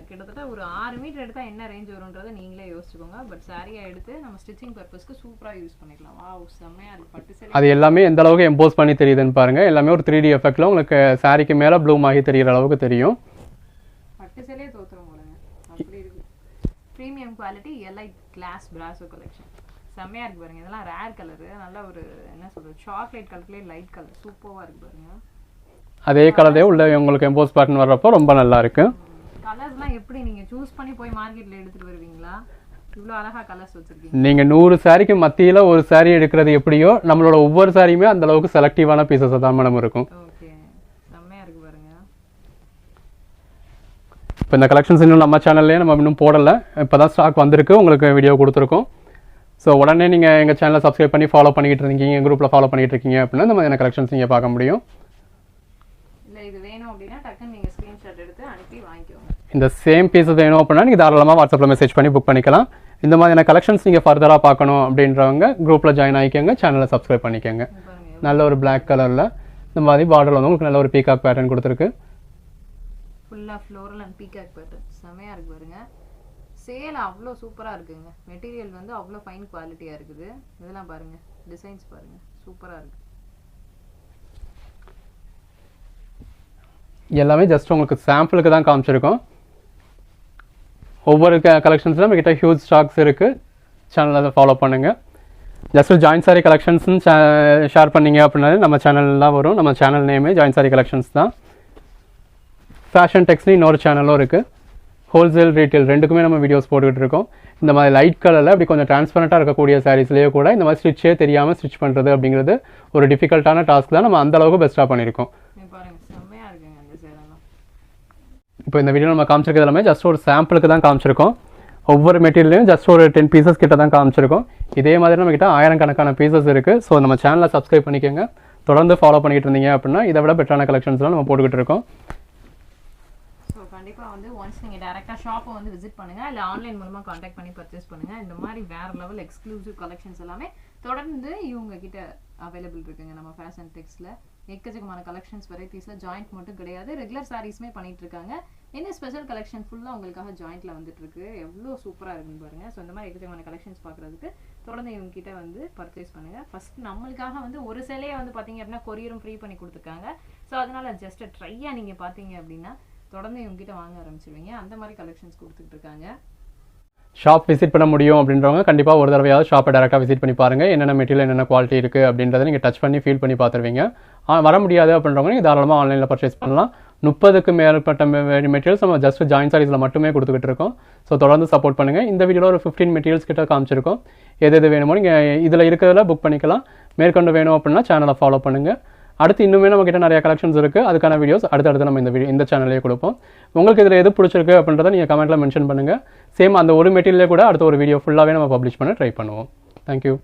Speaker 1: கிட்டத்தட்ட ஒரு 6 மீட்டர் எடுத்தால் என்ன ரேஞ்ச் வரும்ன்றதை நீங்களே யோசிச்சுக்கோங்க. பட் சாரியை எடுத்து நம்ம ஸ்டிச்சிங் பர்பஸ்க்கு சூப்பராக யூஸ் பண்ணிக்கலாம். வாவ், செம்மையாக இருக்குது. பட்டு சேலை
Speaker 2: அது எல்லாமே எந்த அளவுக்கு எம்போஸ் பண்ணி தெரியுதுன்னு பாருங்கள். எல்லாமே ஒரு 3D எஃபெக்டில் உங்களுக்கு சாரிக்கு மேலே ப்ளூம் ஆகி தெரிகிற அளவுக்கு தெரியும்.
Speaker 1: பட்டு சேலையே தோற்றுறோம் போலங்க, அப்படி இருக்குது. ப்ரீமியம் குவாலிட்டி எலைட் கிளாஸ் பிராசோ கலெக்ஷன் செம்மையாக இருக்குது பாருங்கள். இதெல்லாம் ரேர் கலரு, நல்ல ஒரு என்ன சொல்கிறது சாக்லேட் கலர்லேயே லைட் கலர் சூப்பராக இருக்குது பாருங்கள். அதே
Speaker 2: கலரே உள்ள உங்களுக்கு எம்போஸ் பேட்டர்ன் வர்றப்போ ரொம்ப நல்லா இருக்கு.
Speaker 1: கலர்ஸ்லாம் எப்படி நீங்க சூஸ் பண்ணி போய் மார்க்கெட்ல எடுத்துட்டு வருவீங்களா? இவ்வளவு அழகா கலர்ஸ் வச்சிருக்கீங்க.
Speaker 2: நீங்க 100 சாரிக்கு மத்தியில ஒரு சாரி எடுக்கிறது எப்படியோ நம்மளோட ஒவ்வொரு சாரியுமே அந்த அளவுக்கு செலக்டிவான பீசஸ் தான் மேடம் இருக்கும்.
Speaker 1: ஓகே, செம்மையா இருக்கு பாருங்க.
Speaker 2: இப்போ இந்த கலெக்ஷன்ஸ் இன்னும் நம்ம சேனல்லே நம்ம இன்னும் போடல. இப்போதான் ஸ்டாக் வந்திருக்கு, உங்களுக்கு வீடியோ கொடுத்துருக்கோம். ஸோ உடனே நீங்கள் எங்கள் சேனலை சப்ஸ்கிரைப் பண்ணி ஃபாலோ பண்ணிக்கிட்டு இருக்கீங்க, எங்கள் குரூப்பில் ஃபாலோ பண்ணிகிட்டு இருக்கீங்க அப்படின்னா இந்த மாதிரியான கலெக்ஷன்ஸ் நீங்கள் பார்க்க முடியும்.
Speaker 1: இது வேணும் அப்படின்னா டக்குன்னு நீங்கள் ஸ்க்ரீன்ஷாட் எடுத்து அனுப்பி வாங்கிக்கோங்க.
Speaker 2: இந்த சேம் பீஸஸ் வேணும் அப்படின்னா நீங்கள் தாராளமாக வாட்ஸ்அப்பில் மெசேஜ் பண்ணி புக் பண்ணிக்கலாம். இந்த மாதிரியான கலெக்ஷன்ஸ் நீங்கள் ஃபர்தராக பார்க்கணும் அப்படின்றவங்க குரூப்பில் ஜாயின் ஆகிக்கோங்க, சேனலை சப்ஸ்கிரைப் பண்ணிக்கோங்க. நல்ல ஒரு பிளாக் கலரில் இந்த மாதிரி பார்டர் வந்து உங்களுக்கு நல்ல ஒரு பீகாக் பேட்டர்ன் கொடுத்துருக்கு.
Speaker 1: ஃபுல்லாக ஃப்ளோரல் அண்ட் பீகாக் பேட்டர்ன் செம்மையாக இருக்கு பாருங்க. சேல் அவ்வளோ சூப்பராக இருக்குங்க. மெட்டீரியல் வந்து அவ்வளோ ஃபைன் குவாலிட்டியாக இருக்குது. இதெல்லாம் பாருங்க, டிசைன்ஸ் பாருங்க, சூப்பராக இருக்கு.
Speaker 2: எல்லாமே ஜஸ்ட் உங்களுக்கு சாம்பிளுக்கு தான் காமிச்சிருக்கோம். ஒவ்வொரு கலெக்ஷன்ஸில் நம்மக்கிட்ட ஹியூஜ் ஸ்டாக்ஸ் இருக்குது. சேனலில் அதை ஃபாலோ பண்ணுங்கள். ஜஸ்ட் ஜாயின் சாரி கலெக்ஷன்ஸ்னு ஷேர் பண்ணிங்க அப்படின்னாலே நம்ம சேனல்லாம் வரும். நம்ம சேனல் நேமே ஜாயின் சாரி கலெக்ஷன்ஸ் தான். ஃபேஷன் டெக்ஸ்னு இன்னொரு சேனலும் இருக்குது. ஹோல்சேல் ரீட்டெயில் ரெண்டுக்குமே நம்ம வீடியோஸ் போட்டுக்கிட்டு இருக்கோம். இந்த மாதிரி லைட் கலரில் அப்படி கொஞ்சம் டிரான்ஸ்பரண்ட்டாக இருக்கக்கூடிய சாரீஸ்லேயே கூட இந்த மாதிரி ஸ்டிச்சே தெரியாமல் ஸ்டிச் பண்ணுறது அப்படிங்கிறது ஒரு டிஃபிகல்ட்டான டாஸ்க் தான். நம்ம அந்தளவுக்கு பெஸ்ட்டாக பண்ணியிருக்கோம். இப்போ இந்த வீடியோ நம்ம காமிச்சிருக்கிறது எல்லாமே ஜஸ்ட் ஒரு சாம்பிளுக்கு தான் காமிச்சிருக்கோம். ஒவ்வொரு மெட்டீரியலையும் ஜஸ்ட் ஒரு 10 பீசஸ் கிட்ட தான் காமிச்சிருக்கோம். இதே மாதிரி நம்மக்கிட்ட ஆயிரக்கணக்கான பீசஸ் இருக்குது. ஸோ நம்ம சேனலை சப்ஸ்கிரைப் பண்ணிக்கோங்க. தொடர்ந்து ஃபாலோ பண்ணிக்கிட்டு இருந்தீங்க அப்படின்னா இதை விட பெட்டரான கலெக்ஷன்ஸ்லாம் நம்ம போட்டுக்கிட்டு இருக்கோம்.
Speaker 1: ஸோ கண்டிப்பாக வந்து ஒன்ஸ் நீங்கள் டேரெக்டாக ஷாப்பை வந்து விசிட் பண்ணுங்கள், இல்லை ஆன்லைன் மூலமாக காண்டாக்ட் பண்ணி பர்ச்சேஸ் பண்ணுங்கள். இந்த மாதிரி வேறு லெவல் எக்ஸ்க்ளூசிவ் கலெக்ஷன்ஸ் எல்லாமே தொடர்ந்து இவங்க கிட்ட அவைலபிள் இருக்குங்க. நம்ம ஃபேஷன் டெக்ஸ்டில் எக்கச்சக்கமான கலெக்ஷன்ஸ் வெரைட்டிஸில் ஜாயிண்ட் மட்டும் கிடையாது, ரெகுலர் சாரீஸுமே பண்ணிட்டு இருக்காங்க. என்ன ஸ்பெஷல் கலெக்ஷன் ஃபுல்லாக உங்களுக்காக ஜாயிண்ட்டில் வந்துட்டு இருக்கு. எவ்வளோ சூப்பராக இருக்குன்னு பாருங்க. ஸோ இந்த மாதிரி எக்கச்சக்கமான கலெக்ஷன்ஸ் பார்க்குறதுக்கு தொடர்ந்து இவங்க கிட்ட வந்து பர்ச்சேஸ் பண்ணுங்கள். ஃபர்ஸ்ட் நம்மளுக்காக வந்து ஒரு சேலையே வந்து பார்த்தீங்க அப்படின்னா கொரியரும் ஃப்ரீ பண்ணி கொடுத்துருக்காங்க. ஸோ அதனால ஜஸ்ட் ட்ரையாக நீங்கள் பார்த்தீங்க அப்படின்னா தொடர்ந்து இவங்க கிட்ட வாங்க ஆரம்பிச்சிருவீங்க. அந்த மாதிரி கலெக்ஷன்ஸ் கொடுத்துட்டு இருக்காங்க.
Speaker 2: ஷாப் விசிட் பண்ண முடியும் அப்படின்றவங்க கண்டிப்பாக ஒரு தடவையாவது ஷாப்பை டேரெக்டாக விசிட் பண்ணி பாருங்கள். என்னென்ன மெட்டீரியல் என்னென்ன குவாலிட்டி இருக்குது அப்படின்றத நீங்கள் டச் பண்ணி ஃபீல் பண்ணி பார்த்துருவீங்க. வர முடியாது அப்படின்றவங்க நீங்கள் தாராளமாக ஆன்லைனில் பர்ச்சேஸ் பண்ணலாம். 30க்கு மேற்பட்ட மெட்டீரியல்ஸ் நம்ம ஜஸ்ட் ஜாயின் சாரீஸில் மட்டுமே கொடுத்துக்கிட்டு இருக்கோம். ஸோ தொடர்ந்து சப்போர்ட் பண்ணுங்கள். இந்த வீடியோவில் ஒரு 15 மெட்டீரியல்ஸ் கிட்ட காமிச்சிருக்கோம். எது வேணுமோ நீங்கள் இதில் இருக்கிறதுல புக் பண்ணிக்கலாம். மேற்கொண்டு வேணும் அப்படின்னா சேனலை ஃபாலோ பண்ணுங்கள். அடுத்து இன்னுமே நம்ம கிட்ட நிறைய கலெக்ஷன்ஸ் இருக்குது. அதுக்கான வீடியோஸ் அடுத்தடுத்து நம்ம இந்த சேனல்லேயே கொடுப்போம். உங்களுக்கு இதில் எது பிடிச்சிருக்கு அப்படின்றத நீங்கள் கமெண்ட்டில் மென்ஷன் பண்ணுங்கள். சேம் அந்த ஒரு மெட்டீரியலே கூட அடுத்த ஒரு வீடியோ ஃபுல்லாகவே நம்ம பப்ளிஷ் பண்ண ட்ரை பண்ணுவோம். தேங்க்யூ.